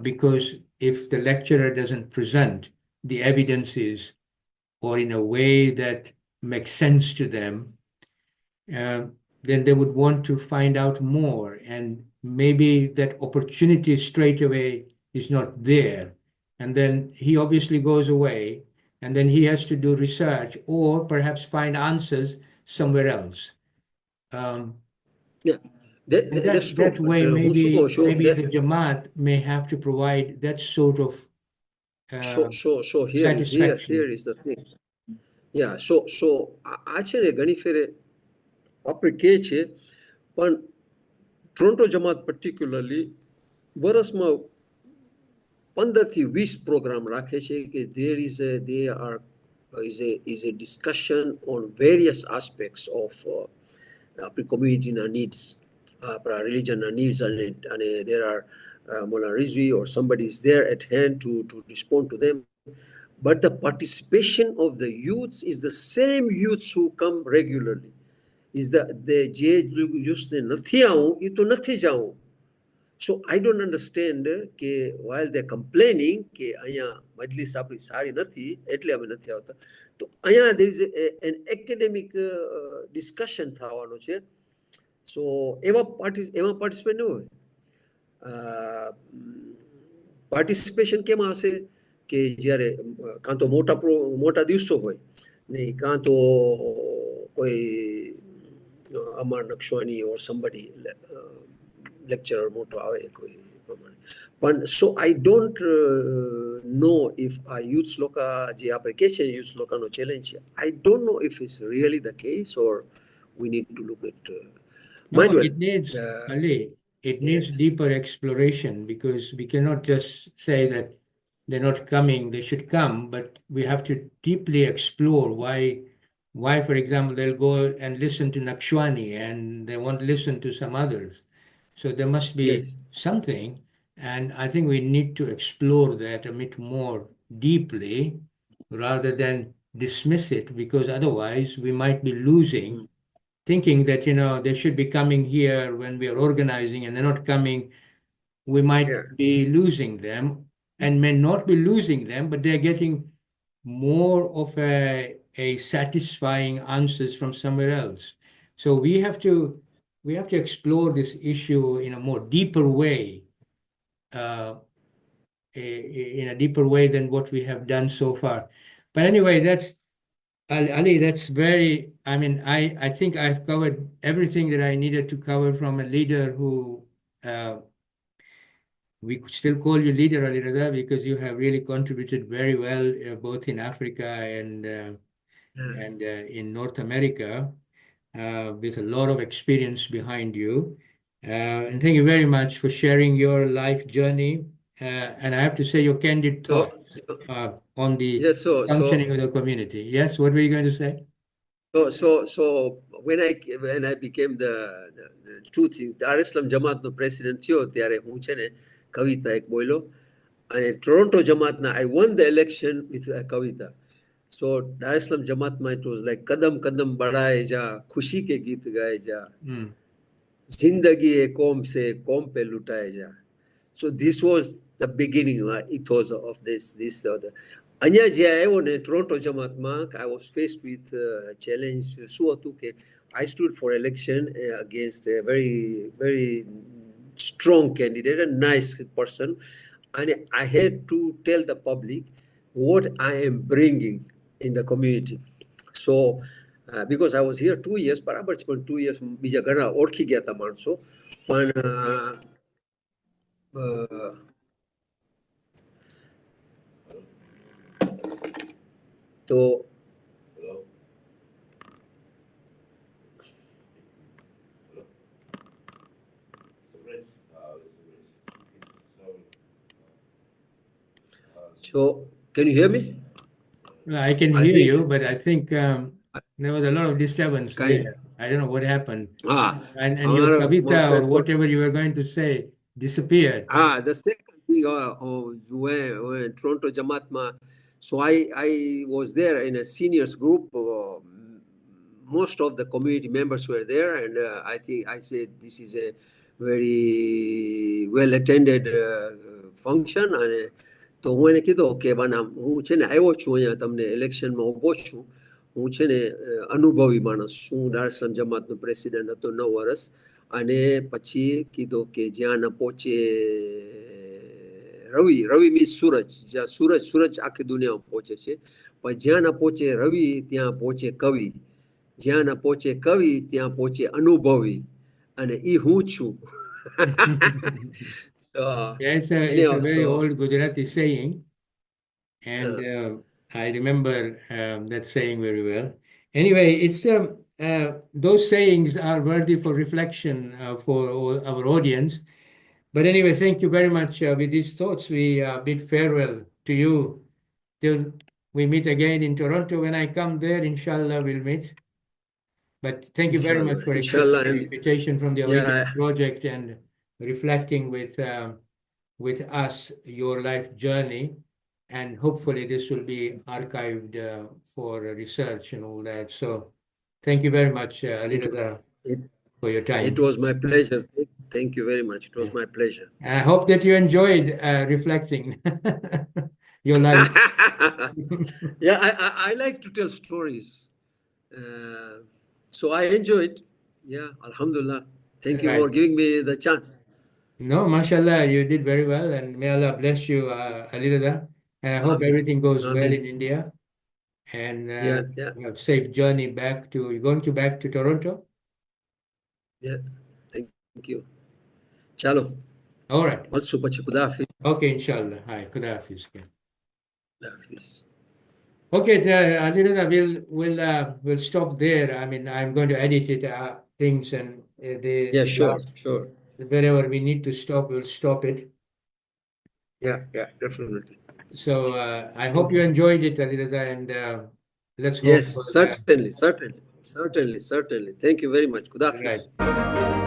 because if the lecturer doesn't present the evidences or in a way that makes sense to them, then they would want to find out more, and maybe that opportunity straight away is not there, and then he obviously goes away, and then he has to do research or perhaps find answers somewhere else. That way, maybe the Jamaat may have to provide that sort of satisfaction. Here is the thing. So actually ઘણી ફેરે આપણે કહે છે, પણ Toronto જમાત particularly વર્ષમાં 15 થી 20 programme રાખે છે કે there is a discussion on various aspects of community needs, religion needs, and there are Maulana Rizvi or somebody is there at hand to respond to them. But the participation of the youths is the same youths who come regularly. Is the જે youths ને નથી આવું એ તો નથી જાવું. So I don't understand કે while they're complaining કે અહીંયા મજલિસ આપણી સારી નથી એટલે અમે નથી આવતા, તો અહીંયા there is an academic discussion થવાનો છે. So એમાં participate ન હોય. Participation કેમાં હશે કે જ્યારે કાં તો મોટા દિવસો હોય ને કાં તો કોઈ Amar Nakshwani or somebody lecturer મોટો આવે કોઈ પ્રમાણે. પણ so I don't know if our youth loka જે આપણે કહે છે youth લોકાનો challenge છે, I don't know if it's really the case or we need to look at it needs deeper exploration, because we cannot just say that they're not coming, they should come, but we have to deeply explore why, for example, they'll go and listen to Nakshwani and they won't listen to some others. So there must be something, and I think we need to explore that a bit more deeply rather than dismiss it, because otherwise we might be losing, thinking that, they should be coming here when we are organizing and they're not coming. We might be losing them, and may not be losing them, but they're getting more of a satisfying answers from somewhere else. So we have to explore this issue in a more deeper way, in a deeper way than what we have done so far. But anyway, that's Ali, that's very, I think I've covered everything that I needed to cover from a leader who, we could still call you leader, Aliraza, because you have really contributed very well, both in Africa and in North America, with a lot of experience behind you. And thank you very much for sharing your life journey and I have to say your candid thoughts on the yes, functioning of the community. Yes, what were you going to say? So when I became the two things, Dar es Salaam Jamaat no president થયો ત્યારે હું છે ને કવિતા એક બોલ્યો અને Toronto જમાતના I won the election with a kavita. So Dar es Salaam Jamaatમાં it was like कदम कदम बढ़ाए जा खुशी के गीत गाए जा जिंदगी ए कौम से कौम पे लुटाए जा. So this was the beginning ethos of this અહીંયા જે આવ્યો ને Toronto જમાતમાં I was faced with a challenge. શું હતું કે I stood for election against a very very strong candidate, a nice person, and I had to tell the public what I am bringing in the community. So because I was here 2 years, બરાબર છે પણ 2 years બીજા ઘણા ઓળખી ગયા હતા માણસો પણ તો So, can you hear me? I can hear you, but I think there was a lot of disturbance there. I don't know what happened. And your kavita or whatever you were going to say disappeared. The second thing, when Toronto Jamaat, so I was there in a seniors group. Most of the community members were there, and I think I said this is a very well attended function. And તો હું એને કીધું કે બાના હું છે ને આવ્યો છું અહીંયા તમને ઇલેક્શનમાં ઊભો છું. હું છે ને અનુભવી માણસ છું. દાર es Salaam જમાતનો પ્રેસિડેન્ટ હતો 9 વર્ષ. અને પછી કીધું કે જ્યાં ન પહોંચે રવિ મીન્સ સૂરજ, જ્યાં સૂરજ આખી દુનિયામાં પહોંચે છે, પણ જ્યાં ન પહોંચે રવિ ત્યાં પહોંચે કવિ, જ્યાં ન પહોંચે કવિ ત્યાં પહોંચે અનુભવી, અને ઈ હું છું. It's a very old Gujarati saying, and I remember that saying very well. Anyway, it's those sayings are worthy for reflection for our audience. But anyway, thank you very much. With these thoughts, we bid farewell to you till we meet again in Toronto. When I come there, inshallah, we'll meet. But thank you very much for accepting the invitation from the Awakening Project and reflecting with us your life journey, and hopefully this will be archived for research and all that. So thank you very much, Aliraza, for your time. It was my pleasure. Thank you very much. It was my pleasure. I hope that you enjoyed reflecting your life. Yeah, I like to tell stories. So I enjoyed. Yeah, Alhamdulillah. Thank you for giving me the chance. No, mashallah, you did very well, and may Allah bless you, Aliraza. And I hope everything goes well in India. And you have safe journey back to, you're going back to Toronto? Yeah, thank you. Chalo. All right. Khuda Hafiz. Okay, inshallah. Hi, Khuda Hafiz. Khuda Hafiz. Okay, Aliraza, we'll stop there. I mean, I'm going to edit it, things, and sure. Wherever we need to stop, we'll stop it. Yeah, definitely. So I hope you enjoyed it, Aliraza, and let's go. Yes, certainly. Thank you very much. Khuda Hafiz. Right.